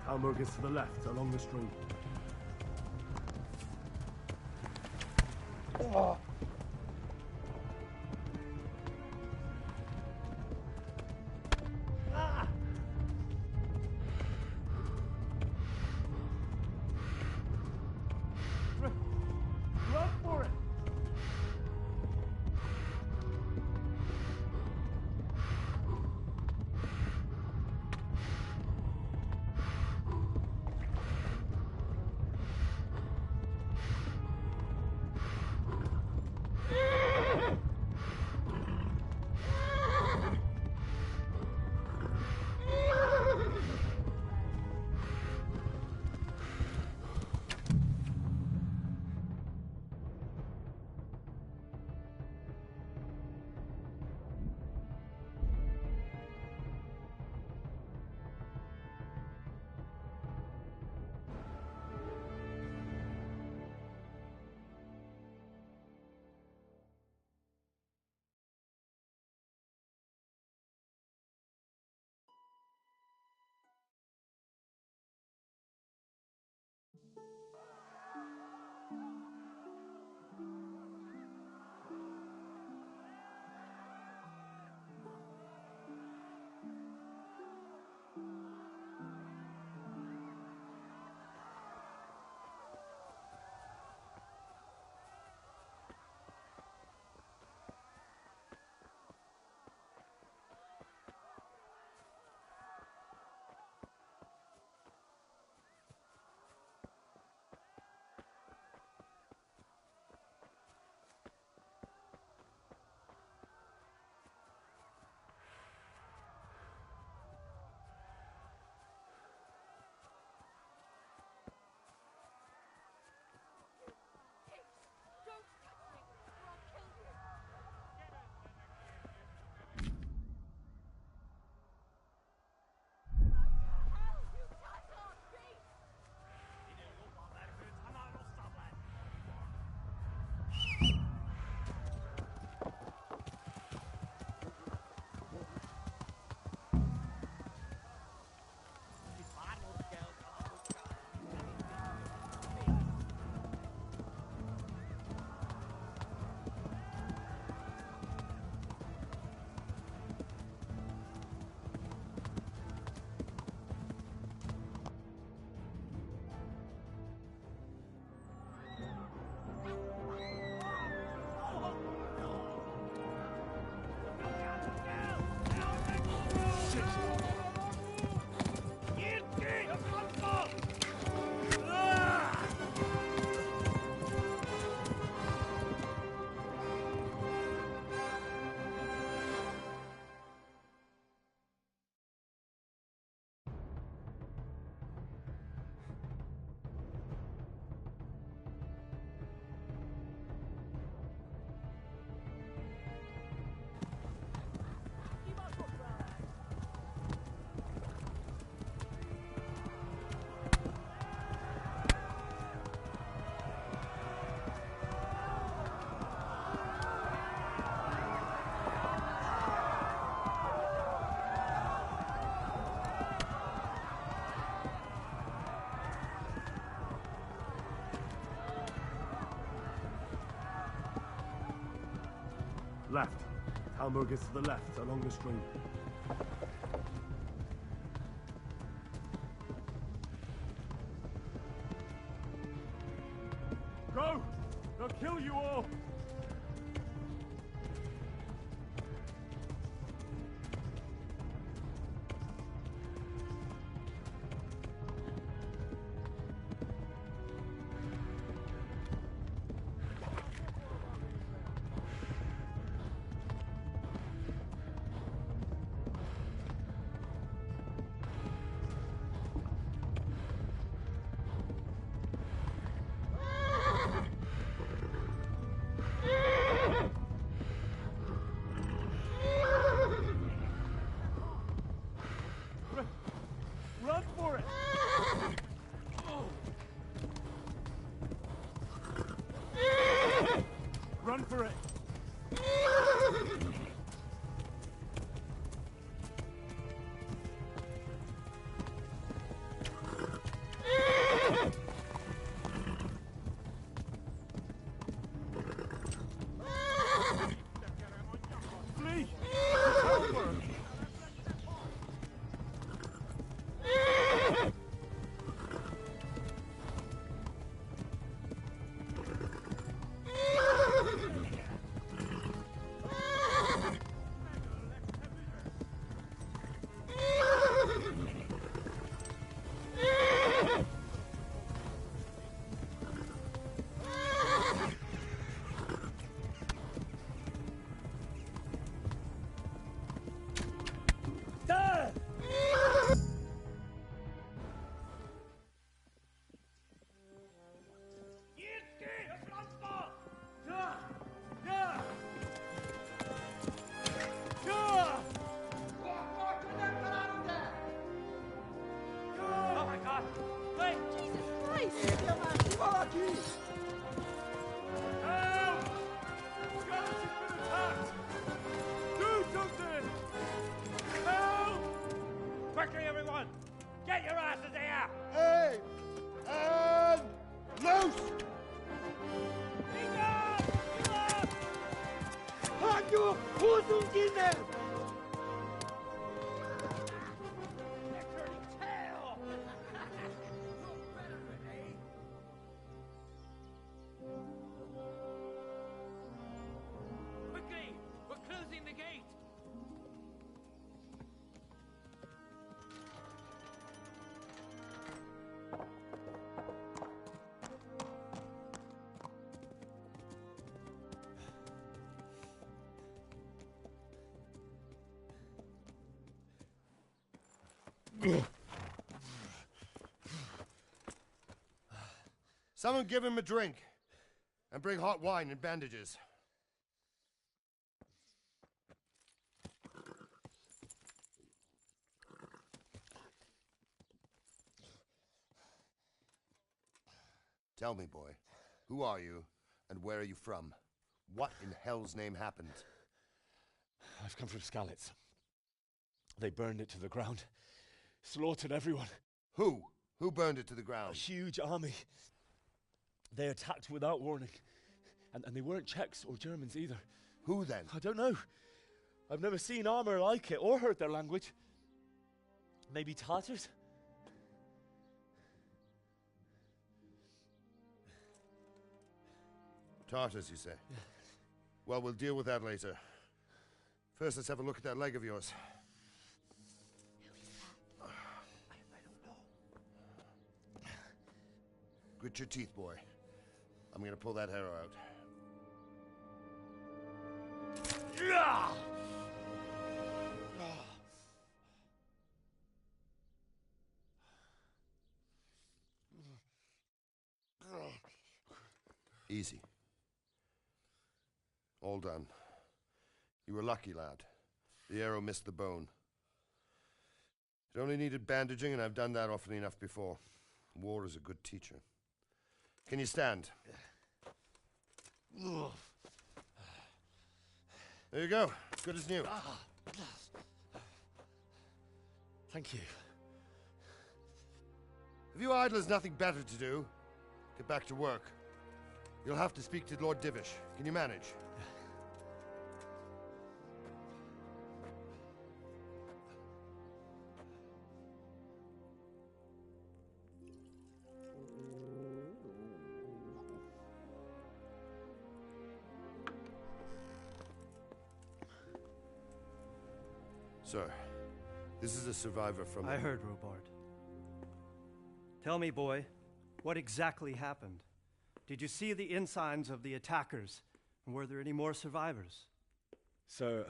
Talmud is to the left, along the stream. Oh. Run for it! Left. Talmud is to the left, along the stream. Go! They'll kill you all! Do something! Help! Quickly, everyone! Get your asses here! Hey! And loose! Halt your Hosen in there! Quickly! We're closing the gate! Someone give him a drink. And bring hot wine and bandages. Tell me, boy, who are you and where are you from? What in hell's name happened? I've come from Skalitz. They burned it to the ground. Slaughtered everyone. Who? Who burned it to the ground? A huge army. They attacked without warning. And they weren't Czechs or Germans either. Who then? I don't know. I've never seen armor like it or heard their language. Maybe Tatars? Tartars, you say? Yeah. Well, we'll deal with that later. First, let's have a look at that leg of yours. Grit your teeth, boy. I'm gonna pull that arrow out. Easy. All done. You were lucky, lad. The arrow missed the bone. It only needed bandaging, and I've done that often enough before. War is a good teacher. Can you stand? There you go. Good as new. Thank you. If you idlers nothing better to do, get back to work. You'll have to speak to Lord Divish. Can you manage? Sir, this is a survivor from... I heard, Robard. Tell me, boy, what exactly happened? Did you see the ensigns of the attackers? And were there any more survivors? So,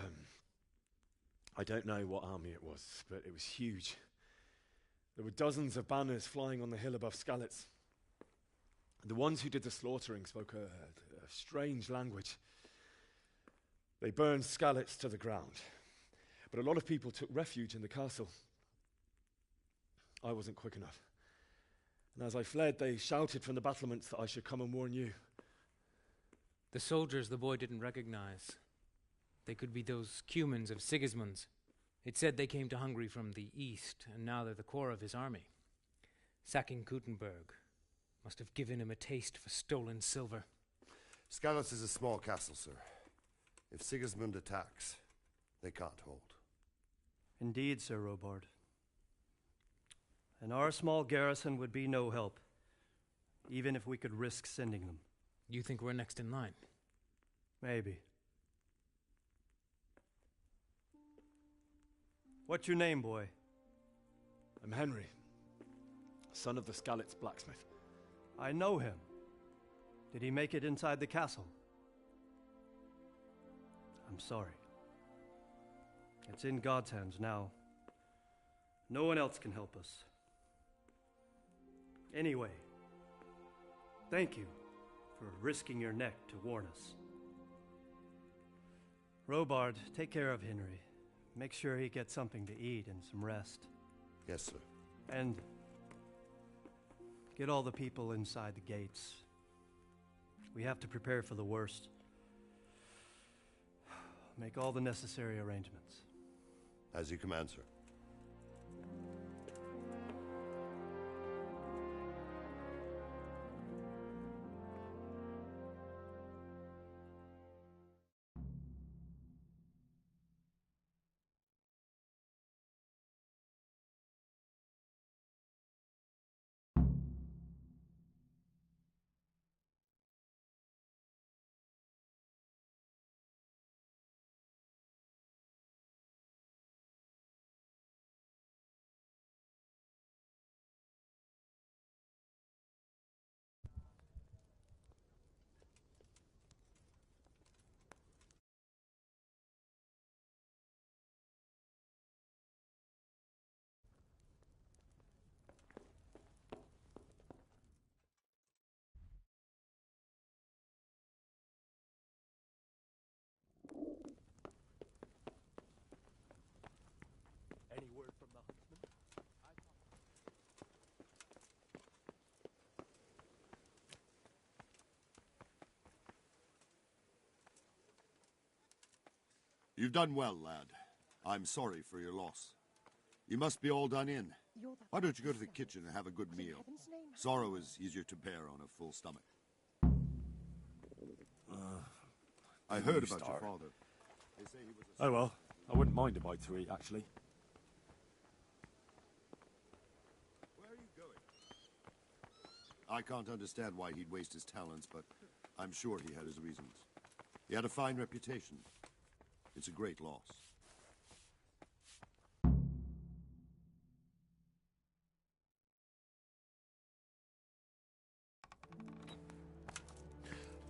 I don't know what army it was, but it was huge. There were dozens of banners flying on the hill above Skalitz. The ones who did the slaughtering spoke a strange language. They burned Skalitz to the ground. But a lot of people took refuge in the castle. I wasn't quick enough. And as I fled, they shouted from the battlements that I should come and warn you. The soldiers the boy didn't recognize. They could be those Cumans of Sigismund's. It said they came to Hungary from the east, and now they're the core of his army. Sacking Kuttenberg must have given him a taste for stolen silver. Skalitz is a small castle, sir. If Sigismund attacks, they can't hold. Indeed, Sir Robard. And our small garrison would be no help, even if we could risk sending them. You think we're next in line? Maybe. What's your name, boy? I'm Henry, son of the Skalitz blacksmith. I know him. Did he make it inside the castle? I'm sorry. It's in God's hands now. No one else can help us. Anyway, thank you for risking your neck to warn us. Robard, take care of Henry. Make sure he gets something to eat and some rest. Yes, sir. And Get all the people inside the gates. We have to prepare for the worst. Make all the necessary arrangements. As you command, sir. Any word from the huntsman? You've done well, lad. I'm sorry for your loss. You must be all done in. Why don't you go to the kitchen and have a good meal? Sorrow is easier to bear on a full stomach. I heard about your father. They say he was a... Oh well, I wouldn't mind a bite to eat, actually. Where are you going? I can't understand why he'd waste his talents, but I'm sure he had his reasons. He had a fine reputation. It's a great loss.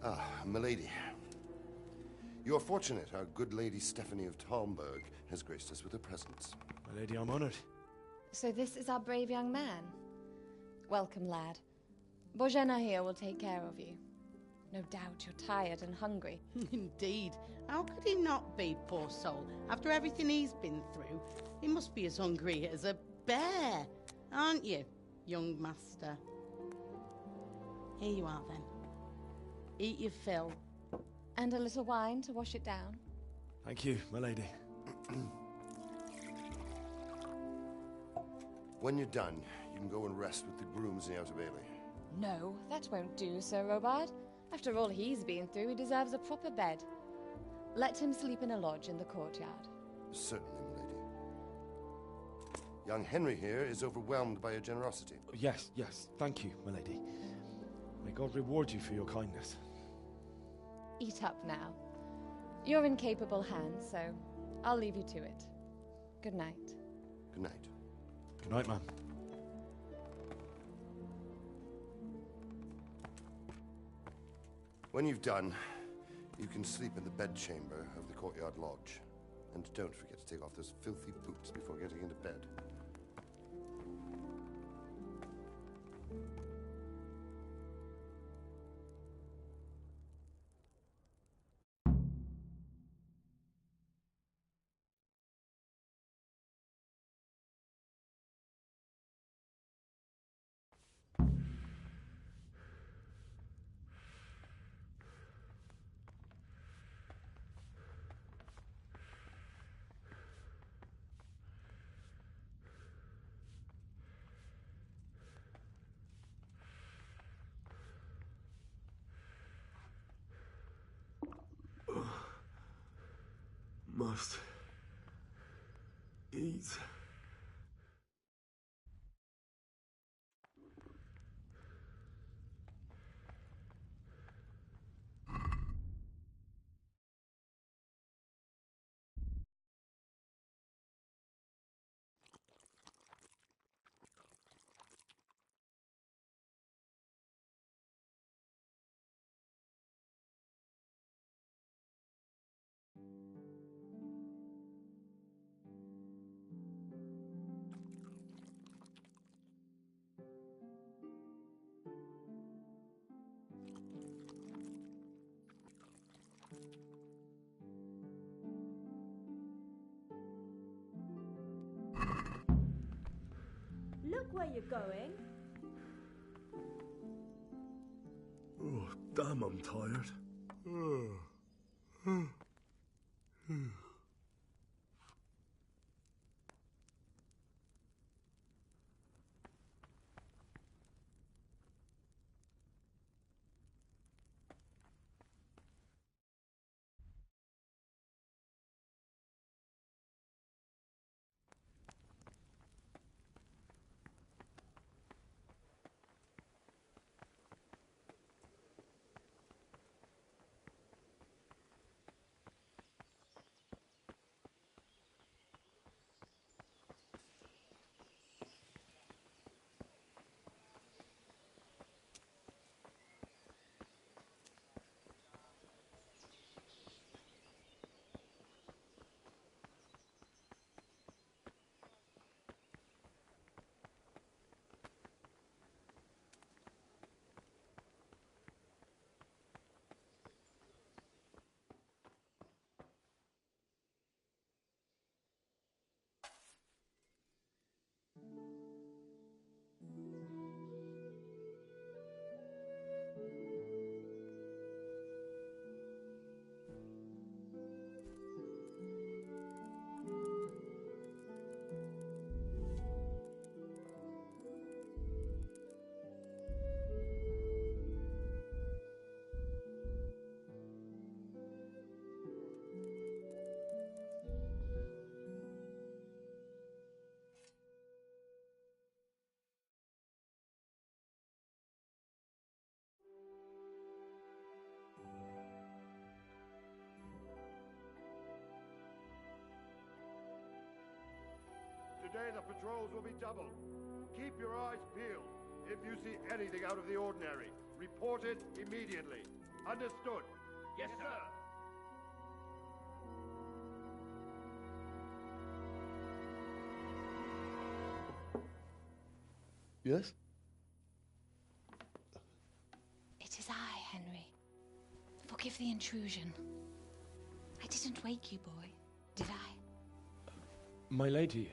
Ah, milady. You're fortunate our good lady Stephanie of Talmberg has graced us with her presence. My lady, I'm honored. So this is our brave young man. Welcome, lad. Bozhena here will take care of you. No doubt you're tired and hungry. Indeed. How could he not be, poor soul? After everything he's been through, he must be as hungry as a bear, aren't you, young master? Here you are, then. Eat your fill. And a little wine to wash it down. Thank you, my lady. When you're done, you can go and rest with the grooms in the Outer Bailey. No, that won't do, Sir Robard. After all he's been through, he deserves a proper bed. Let him sleep in a lodge in the courtyard. Certainly, milady. Young Henry here is overwhelmed by your generosity. Yes, yes, thank you, my lady. May God reward you for your kindness. Eat up now. You're in capable hands, so I'll leave you to it. Good night. Good night. Good night, ma'am. When you've done, you can sleep in the bedchamber of the courtyard lodge. And don't forget to take off those filthy boots before getting into bed. Must eat. Look where you're going. Damn, I'm tired. Today the patrols will be doubled. Keep your eyes peeled. If you see anything out of the ordinary, report it immediately. Understood? Yes, sir. Yes? It is I, Henry. Forgive the intrusion. I didn't wake you, boy, did I? My lady,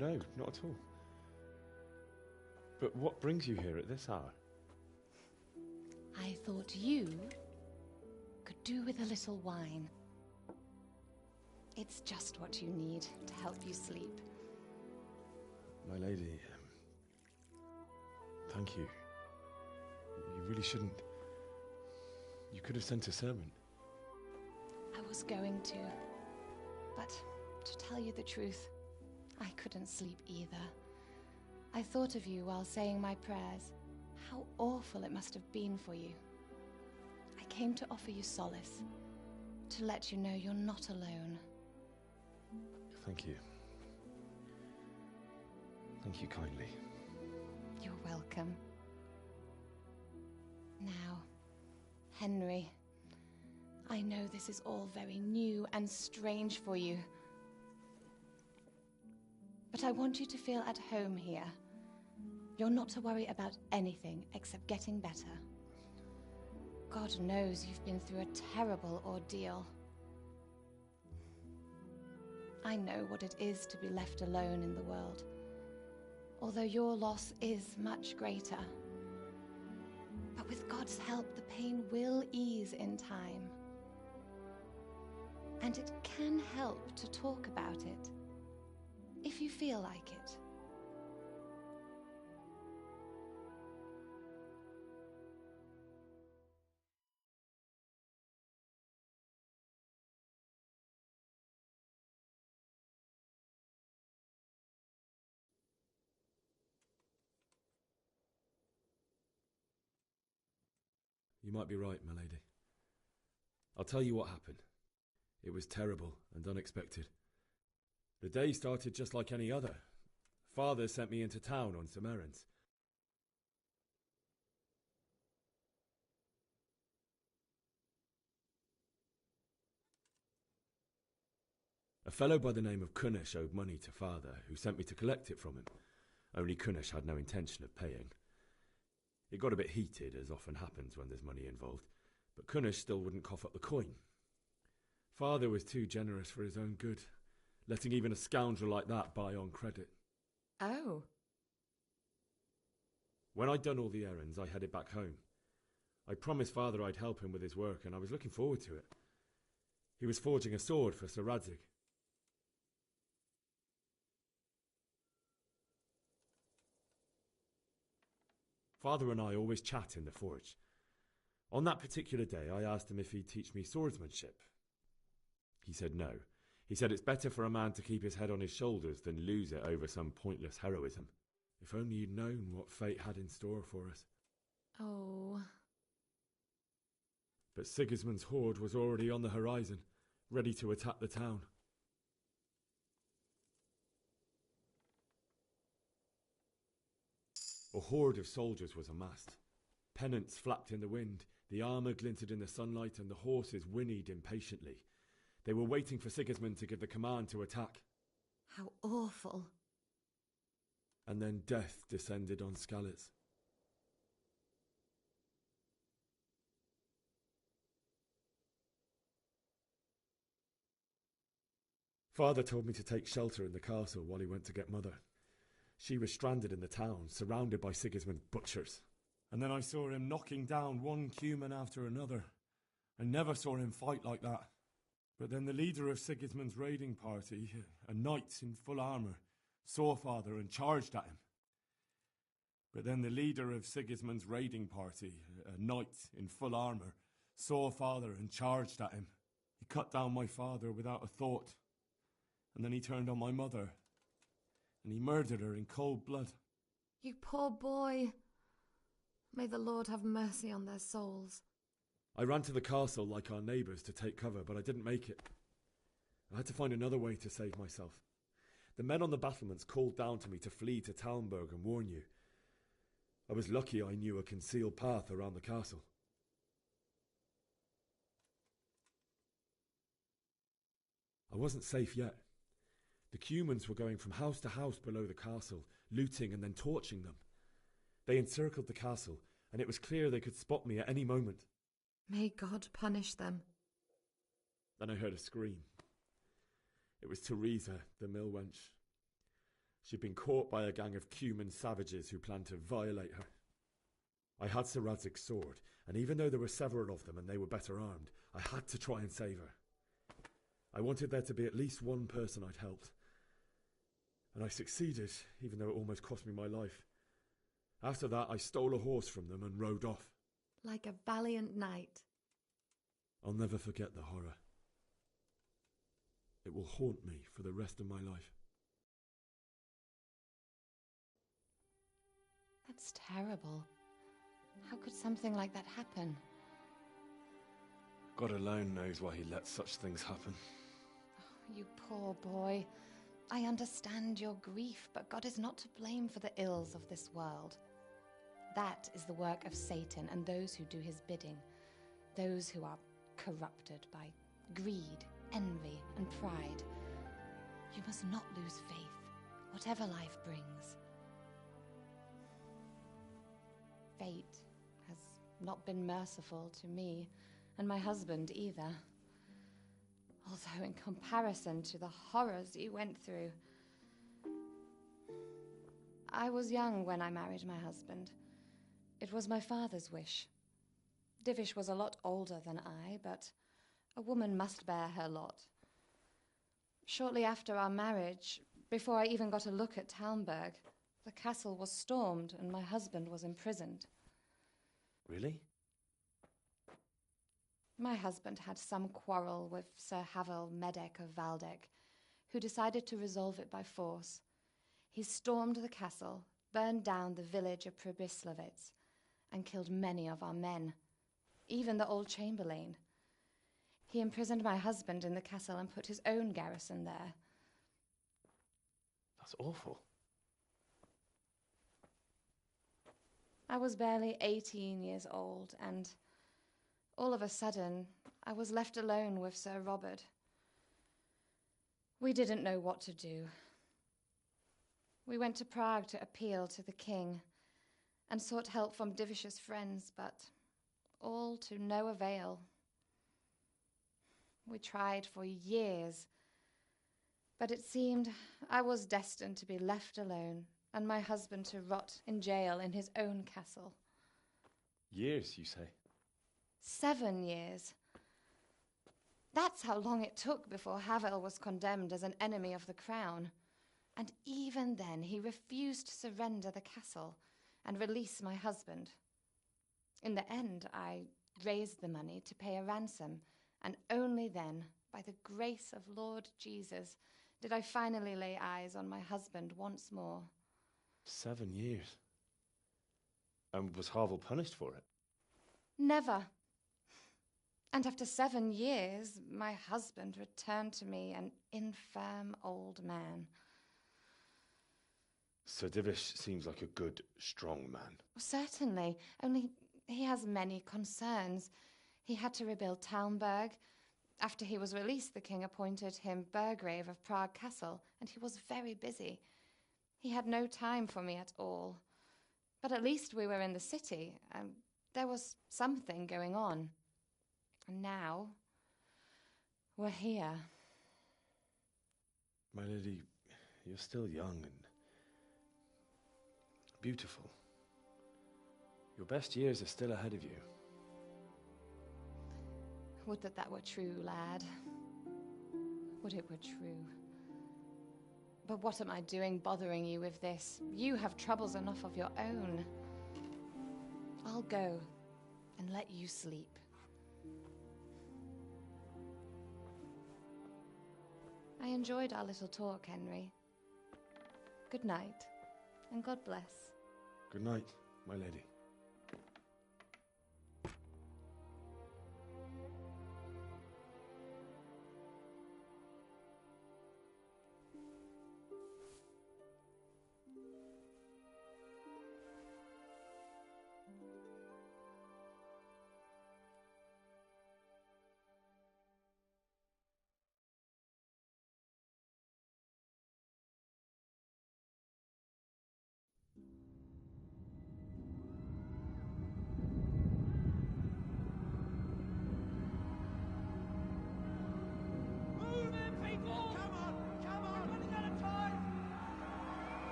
no, not at all. But what brings you here at this hour? I thought you could do with a little wine. It's just what you need to help you sleep. My lady, thank you. You really shouldn't. You could have sent a servant. I was going to, but to tell you the truth, I couldn't sleep either. I thought of you while saying my prayers. How awful it must have been for you. I came to offer you solace, to let you know you're not alone. Thank you. Thank you kindly. You're welcome. Now, Henry, I know this is all very new and strange for you. But I want you to feel at home here. You're not to worry about anything except getting better. God knows you've been through a terrible ordeal. I know what it is to be left alone in the world, although your loss is much greater. But with God's help, the pain will ease in time. And it can help to talk about it, if you feel like it. You might be right, my lady. I'll tell you what happened. It was terrible and unexpected. The day started just like any other. Father sent me into town on some errands. A fellow by the name of Kunnish owed money to Father, who sent me to collect it from him. Only Kunnish had no intention of paying. It got a bit heated, as often happens when there's money involved, but Kunnish still wouldn't cough up the coin. Father was too generous for his own good, letting even a scoundrel like that buy on credit. Oh. When I'd done all the errands, I headed back home. I promised Father I'd help him with his work, and I was looking forward to it. He was forging a sword for Sir Radzig. Father and I always chat in the forge. On that particular day, I asked him if he'd teach me swordsmanship. He said no. He said it's better for a man to keep his head on his shoulders than lose it over some pointless heroism. If only you'd known what fate had in store for us. Oh. But Sigismund's horde was already on the horizon, ready to attack the town. A horde of soldiers was amassed. Pennants flapped in the wind, the armour glinted in the sunlight, and the horses whinnied impatiently. They were waiting for Sigismund to give the command to attack. How awful. And then death descended on Skalitz. Father told me to take shelter in the castle while he went to get Mother. She was stranded in the town, surrounded by Sigismund's butchers. And then I saw him knocking down one Cuman after another. I never saw him fight like that. But then the leader of Sigismund's raiding party, a knight in full armour, saw Father and charged at him. But then the leader of Sigismund's raiding party, a knight in full armour, saw Father and charged at him. He cut down my father without a thought. And then he turned on my mother. And he murdered her in cold blood. You poor boy. May the Lord have mercy on their souls. I ran to the castle like our neighbours to take cover, but I didn't make it. I had to find another way to save myself. The men on the battlements called down to me to flee to Talmberg and warn you. I was lucky I knew a concealed path around the castle. I wasn't safe yet. The Cumans were going from house to house below the castle, looting and then torching them. They encircled the castle, and it was clear they could spot me at any moment. May God punish them. Then I heard a scream. It was Teresa, the mill wench. She'd been caught by a gang of Cuman savages who planned to violate her. I had Sir Radzig's sword, and even though there were several of them and they were better armed, I had to try and save her. I wanted there to be at least one person I'd helped. And I succeeded, even though it almost cost me my life. After that, I stole a horse from them and rode off. Like a valiant knight. I'll never forget the horror. It will haunt me for the rest of my life. That's terrible. How could something like that happen? God alone knows why he lets such things happen. Oh, you poor boy. I understand your grief, but God is not to blame for the ills of this world. That is the work of Satan and those who do his bidding. Those who are corrupted by greed, envy, and pride. You must not lose faith, whatever life brings. Fate has not been merciful to me, and my husband either. Although in comparison to the horrors you went through. I was young when I married my husband. It was my father's wish. Divish was a lot older than I, but a woman must bear her lot. Shortly after our marriage, before I even got a look at Talmberg, the castle was stormed and my husband was imprisoned. Really? My husband had some quarrel with Sir Havel Medek of Valdek, who decided to resolve it by force. He stormed the castle, burned down the village of Pribyslavitz, and killed many of our men, even the old chamberlain. He imprisoned my husband in the castle and put his own garrison there. That's awful. I was barely 18 years old, and all of a sudden, I was left alone with Sir Robert. We didn't know what to do. We went to Prague to appeal to the king and sought help from Divish's friends, but all to no avail. We tried for years, but it seemed I was destined to be left alone and my husband to rot in jail in his own castle. Years, you say? 7 years. That's how long it took before Havel was condemned as an enemy of the crown. And even then he refused to surrender the castle and release my husband. In the end, I raised the money to pay a ransom, and only then, by the grace of Lord Jesus, did I finally lay eyes on my husband once more. 7 years? And was Havel punished for it? Never. And after 7 years, my husband returned to me an infirm old man. Sir Divish seems like a good, strong man. Certainly, only he has many concerns. He had to rebuild Talmberg. After he was released, the king appointed him Burgrave of Prague Castle, and he was very busy. He had no time for me at all. But at least we were in the city, and there was something going on. And now, we're here. My lady, you're still young and beautiful. Your best years are still ahead of you. Would that that were true, lad. Would it were true. But what am I doing bothering you with this? You have troubles enough of your own. I'll go and let you sleep. I enjoyed our little talk, Henry. Good night, and God bless. Good night, my lady.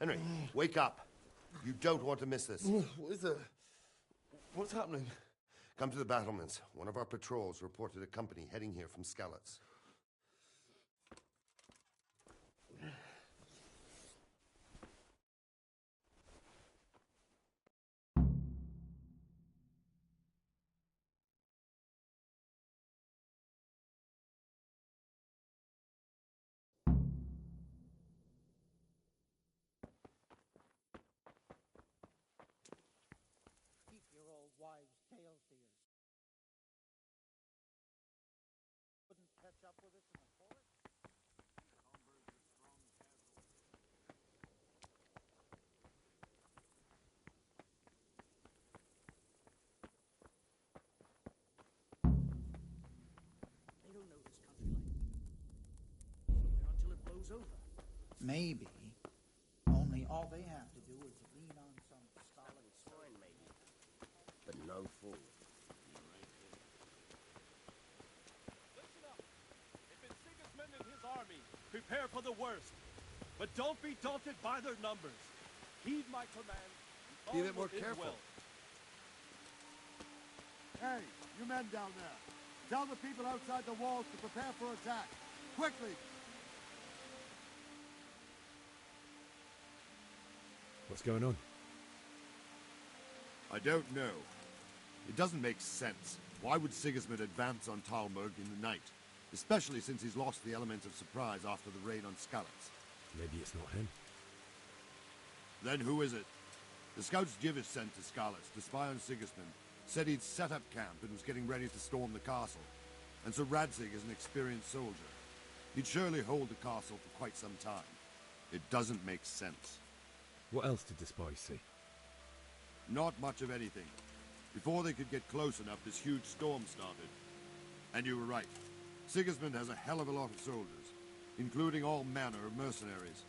Henry, wake up. You don't want to miss this. What is it? What's happening? Come to the battlements. One of our patrols reported a company heading here from Skalitz. Keep your old wives' tales to yourself. Wouldn't catch up with us in the forest? They don't know this country like we do. Somewhere until it blows over. Maybe. Only all they have to do is lean on some solid Fine, maybe. But no fool. Listen up. If it's Sigismund and his army, prepare for the worst. But don't be daunted by their numbers. Heed my command. Be a bit more careful. Well. Hey, you men down there. Tell the people outside the walls to prepare for attack. Quickly! What's going on? I don't know. It doesn't make sense. Why would Sigismund advance on Talmberg in the night? Especially since he's lost the element of surprise after the raid on Skalitz. Maybe it's not him. Then who is it? The scouts Jivis sent to Skalitz to spy on Sigismund said he'd set up camp and was getting ready to storm the castle. And Sir Radzig is an experienced soldier. He'd surely hold the castle for quite some time. It doesn't make sense. What else did the spies see? Not much of anything. Before they could get close enough, this huge storm started. And you were right. Sigismund has a hell of a lot of soldiers, including all manner of mercenaries.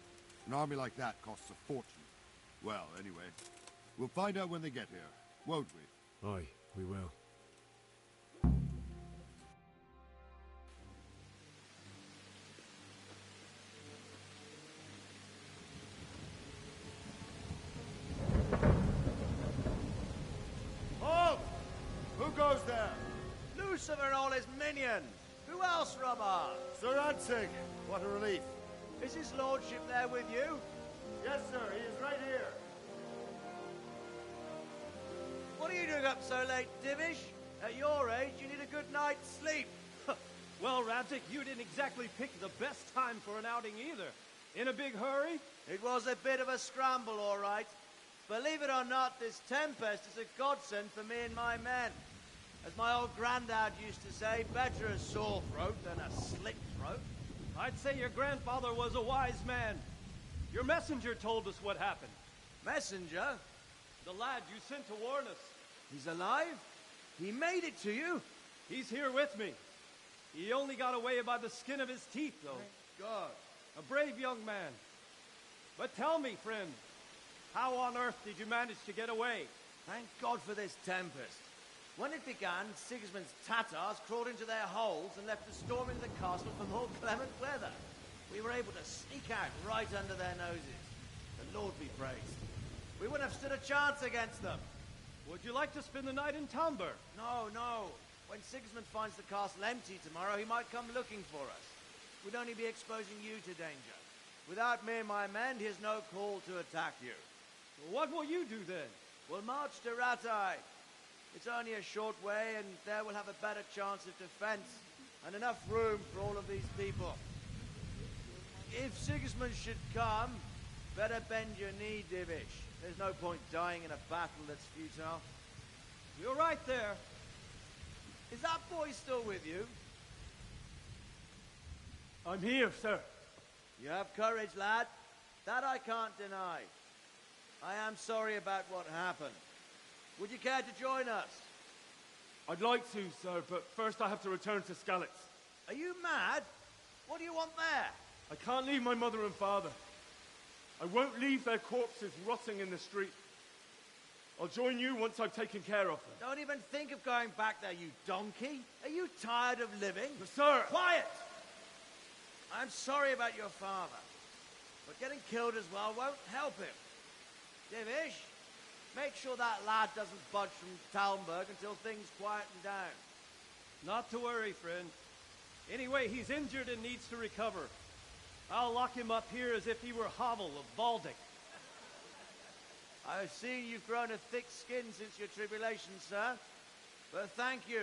An army like that costs a fortune. Well, anyway, we'll find out when they get here, won't we? Aye, we will. Halt! Who goes there? Lucifer and all his minions. Who else, Robber? Sir Ansig. What a relief. Is his lordship there with you? Yes, sir. He is right here. What are you doing up so late, Divish? At your age, you need a good night's sleep. Well, Radzik, you didn't exactly pick the best time for an outing either. In a big hurry? It was a bit of a scramble, all right. Believe it or not, this tempest is a godsend for me and my men. As my old granddad used to say, better a sore throat than a slit throat. I'd say your grandfather was a wise man. Your messenger told us what happened. Messenger? The lad you sent to warn us. He's alive? He made it to you? He's here with me. He only got away by the skin of his teeth, though. Thank God. A brave young man. But tell me, friend, how on earth did you manage to get away? Thank God for this tempest. When it began, Sigismund's Tatars crawled into their holes and left us storming the castle for more clement weather. We were able to sneak out right under their noses. The Lord be praised. We wouldn't have stood a chance against them. Would you like to spend the night in Talmberg? No, no. When Sigismund finds the castle empty tomorrow, he might come looking for us. We'd only be exposing you to danger. Without me and my men, he has no call to attack you. What will you do then? We'll march to Ratai. It's only a short way, and there we'll have a better chance of defense, and enough room for all of these people. If Sigismund should come, better bend your knee, Divish. There's no point dying in a battle that's futile. You're right there. Is that boy still with you? I'm here, sir. You have courage, lad. That I can't deny. I am sorry about what happened. Would you care to join us? I'd like to, sir, but first I have to return to Skalitz. Are you mad? What do you want there? I can't leave my mother and father. I won't leave their corpses rotting in the street. I'll join you once I've taken care of them. Don't even think of going back there, you donkey. Are you tired of living? Sir! Quiet! I'm sorry about your father, but getting killed as well won't help him. Divish, make sure that lad doesn't budge from Talmberg until things quieten down. Not to worry, friend. Anyway, he's injured and needs to recover. I'll lock him up here as if he were Havel of Baldic. I've seen you've grown a thick skin since your tribulation, sir. But thank you.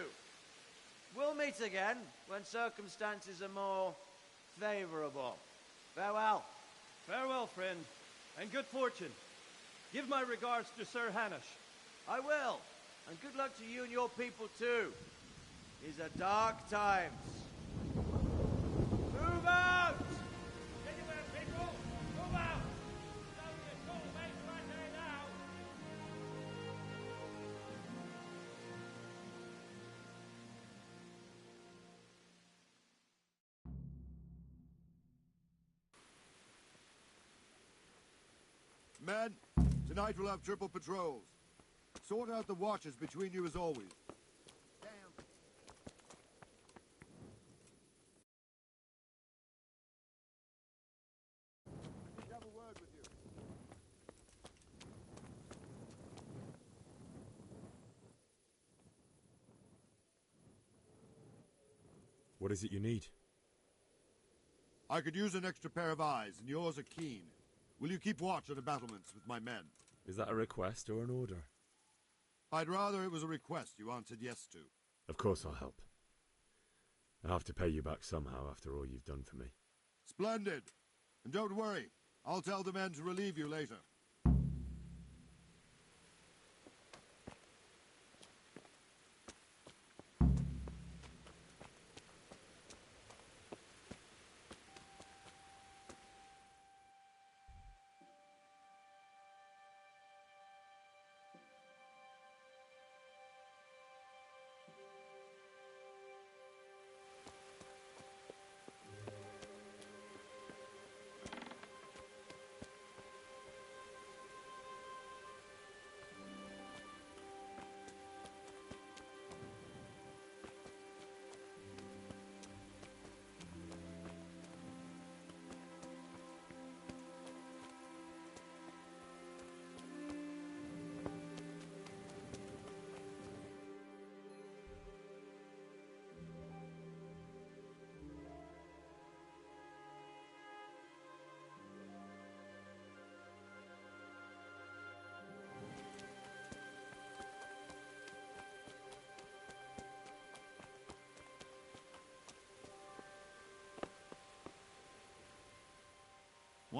We'll meet again when circumstances are more favorable. Farewell. Farewell, friend, and good fortune. Give my regards to Sir Hanush. I will. And good luck to you and your people, too. These are dark times. Move out! Anywhere, people! Move out! Don't make right now! Men, tonight we'll have triple patrols. Sort out the watches between you as always. Have a word with you. What is it you need? I could use an extra pair of eyes, and yours are keen. Will you keep watch at the battlements with my men? Is that a request or an order? I'd rather it was a request you answered yes to. Of course I'll help. I have to pay you back somehow after all you've done for me. Splendid. And don't worry, I'll tell the men to relieve you later.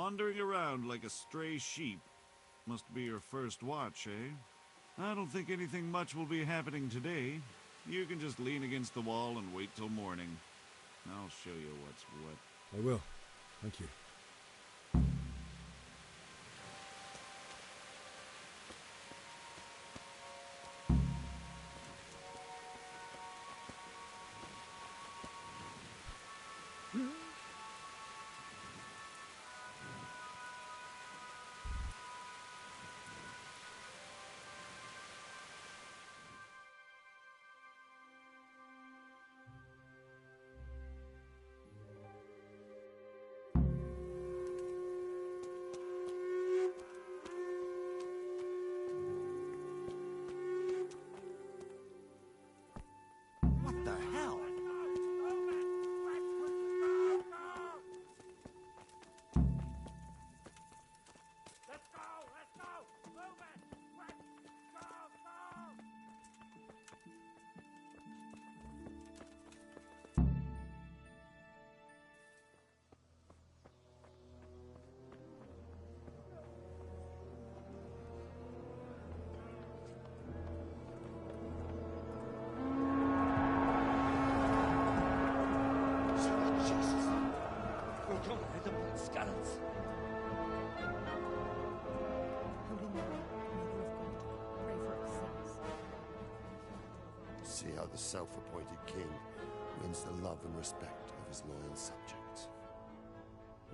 Wandering around like a stray sheep. Must be your first watch, eh? I don't think anything much will be happening today. You can just lean against the wall and wait till morning. I'll show you what's what. I will. Thank you. What the hell? Let's go! Let's go! Move it! Quick! Go! Go! See how the self-appointed king wins the love and respect of his loyal subjects.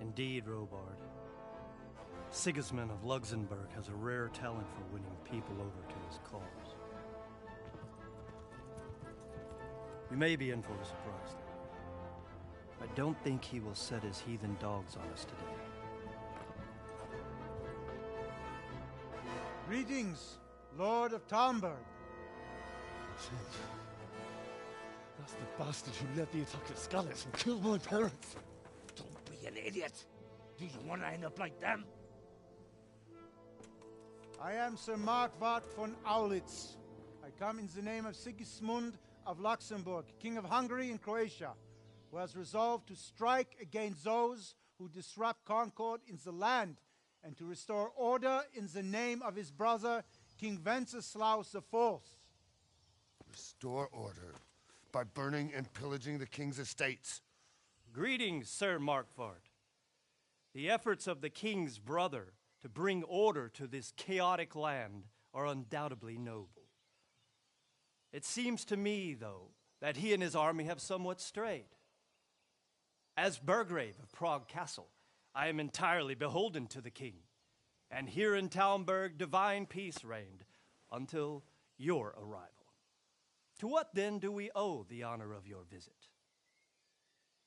Indeed, Robard. Sigismund of Luxembourg has a rare talent for winning people over to his cause. We may be in for a surprise, though. I don't think he will set his heathen dogs on us today. Greetings, Lord of Talmberg. That's the bastard who led the attack at Scarlet and killed my parents. Don't be an idiot. Do you want to end up like them? I am Sir Markwart von Aulitz. I come in the name of Sigismund of Luxembourg, King of Hungary and Croatia, who has resolved to strike against those who disrupt concord in the land and to restore order in the name of his brother, King Wenceslaus IV. Restore order by burning and pillaging the king's estates. Greetings, Sir Markwart. The efforts of the king's brother to bring order to this chaotic land are undoubtedly noble. It seems to me, though, that he and his army have somewhat strayed. As Burgrave of Prague Castle, I am entirely beholden to the king, and here in Talmberg divine peace reigned until your arrival. To what then do we owe the honor of your visit?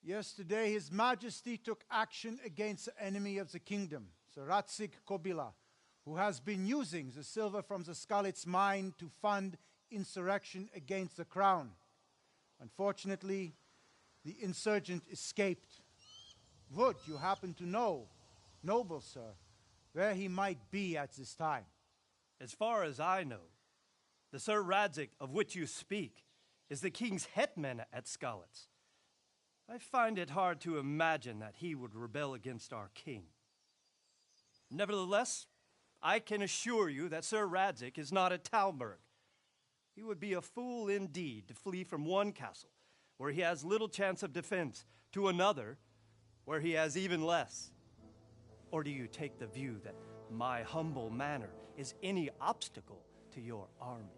Yesterday, His Majesty took action against the enemy of the kingdom, Sir Radzig Kobyla, who has been using the silver from the Skalitz mine to fund insurrection against the crown. Unfortunately, the insurgent escaped. Would you happen to know, noble sir, where he might be at this time? As far as I know, the Sir Radzig of which you speak is the king's hetman at Skalitz. I find it hard to imagine that he would rebel against our king. Nevertheless, I can assure you that Sir Radzig is not at Talmberg. He would be a fool indeed to flee from one castle where he has little chance of defense to another where he has even less. Or do you take the view that my humble manner is any obstacle to your army?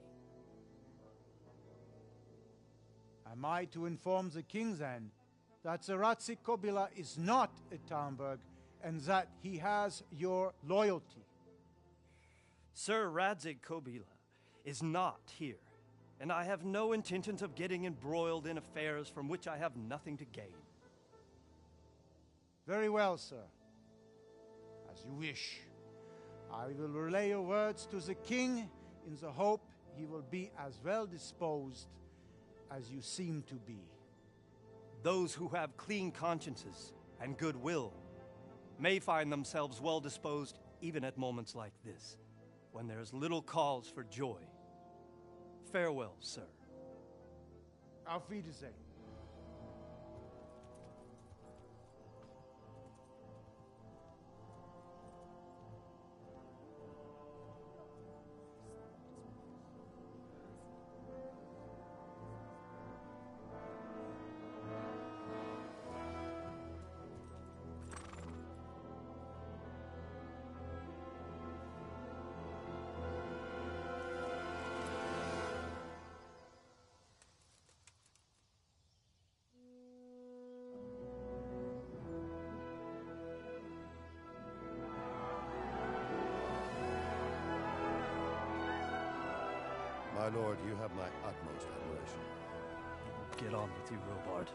Am I to inform the king then that Sir Radzig Kobyla is not at Talmberg and that he has your loyalty? Sir Radzig Kobyla is not here, and I have no intentions of getting embroiled in affairs from which I have nothing to gain. Very well, sir. As you wish. I will relay your words to the king in the hope he will be as well disposed as you seem to be. Those who have clean consciences and goodwill may find themselves well disposed even at moments like this, when there is little cause for joy. Farewell, sir. Auf Wiedersehen. lord, you have my utmost admiration. Get on with you, Robard.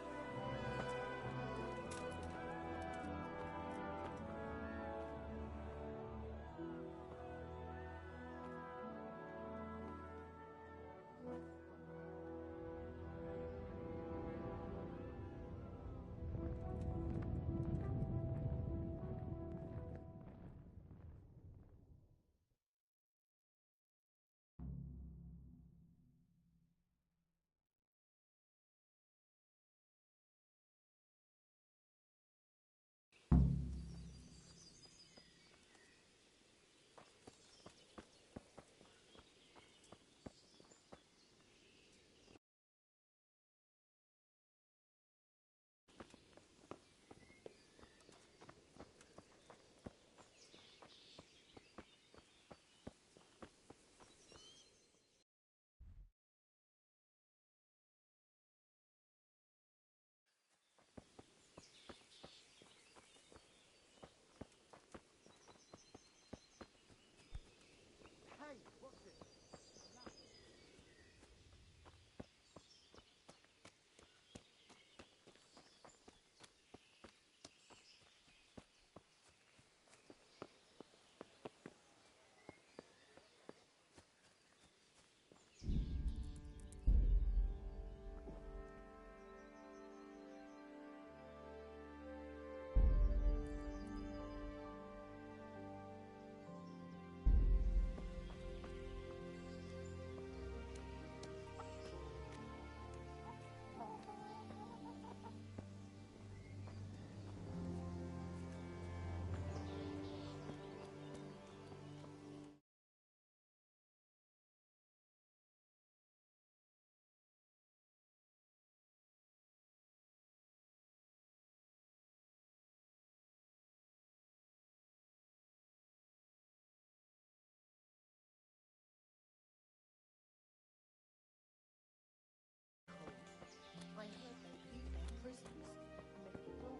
I heard they beat their prisoners and make it wrong.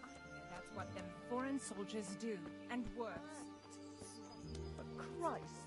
I hear that's what them foreign soldiers do, and worse. For Christ's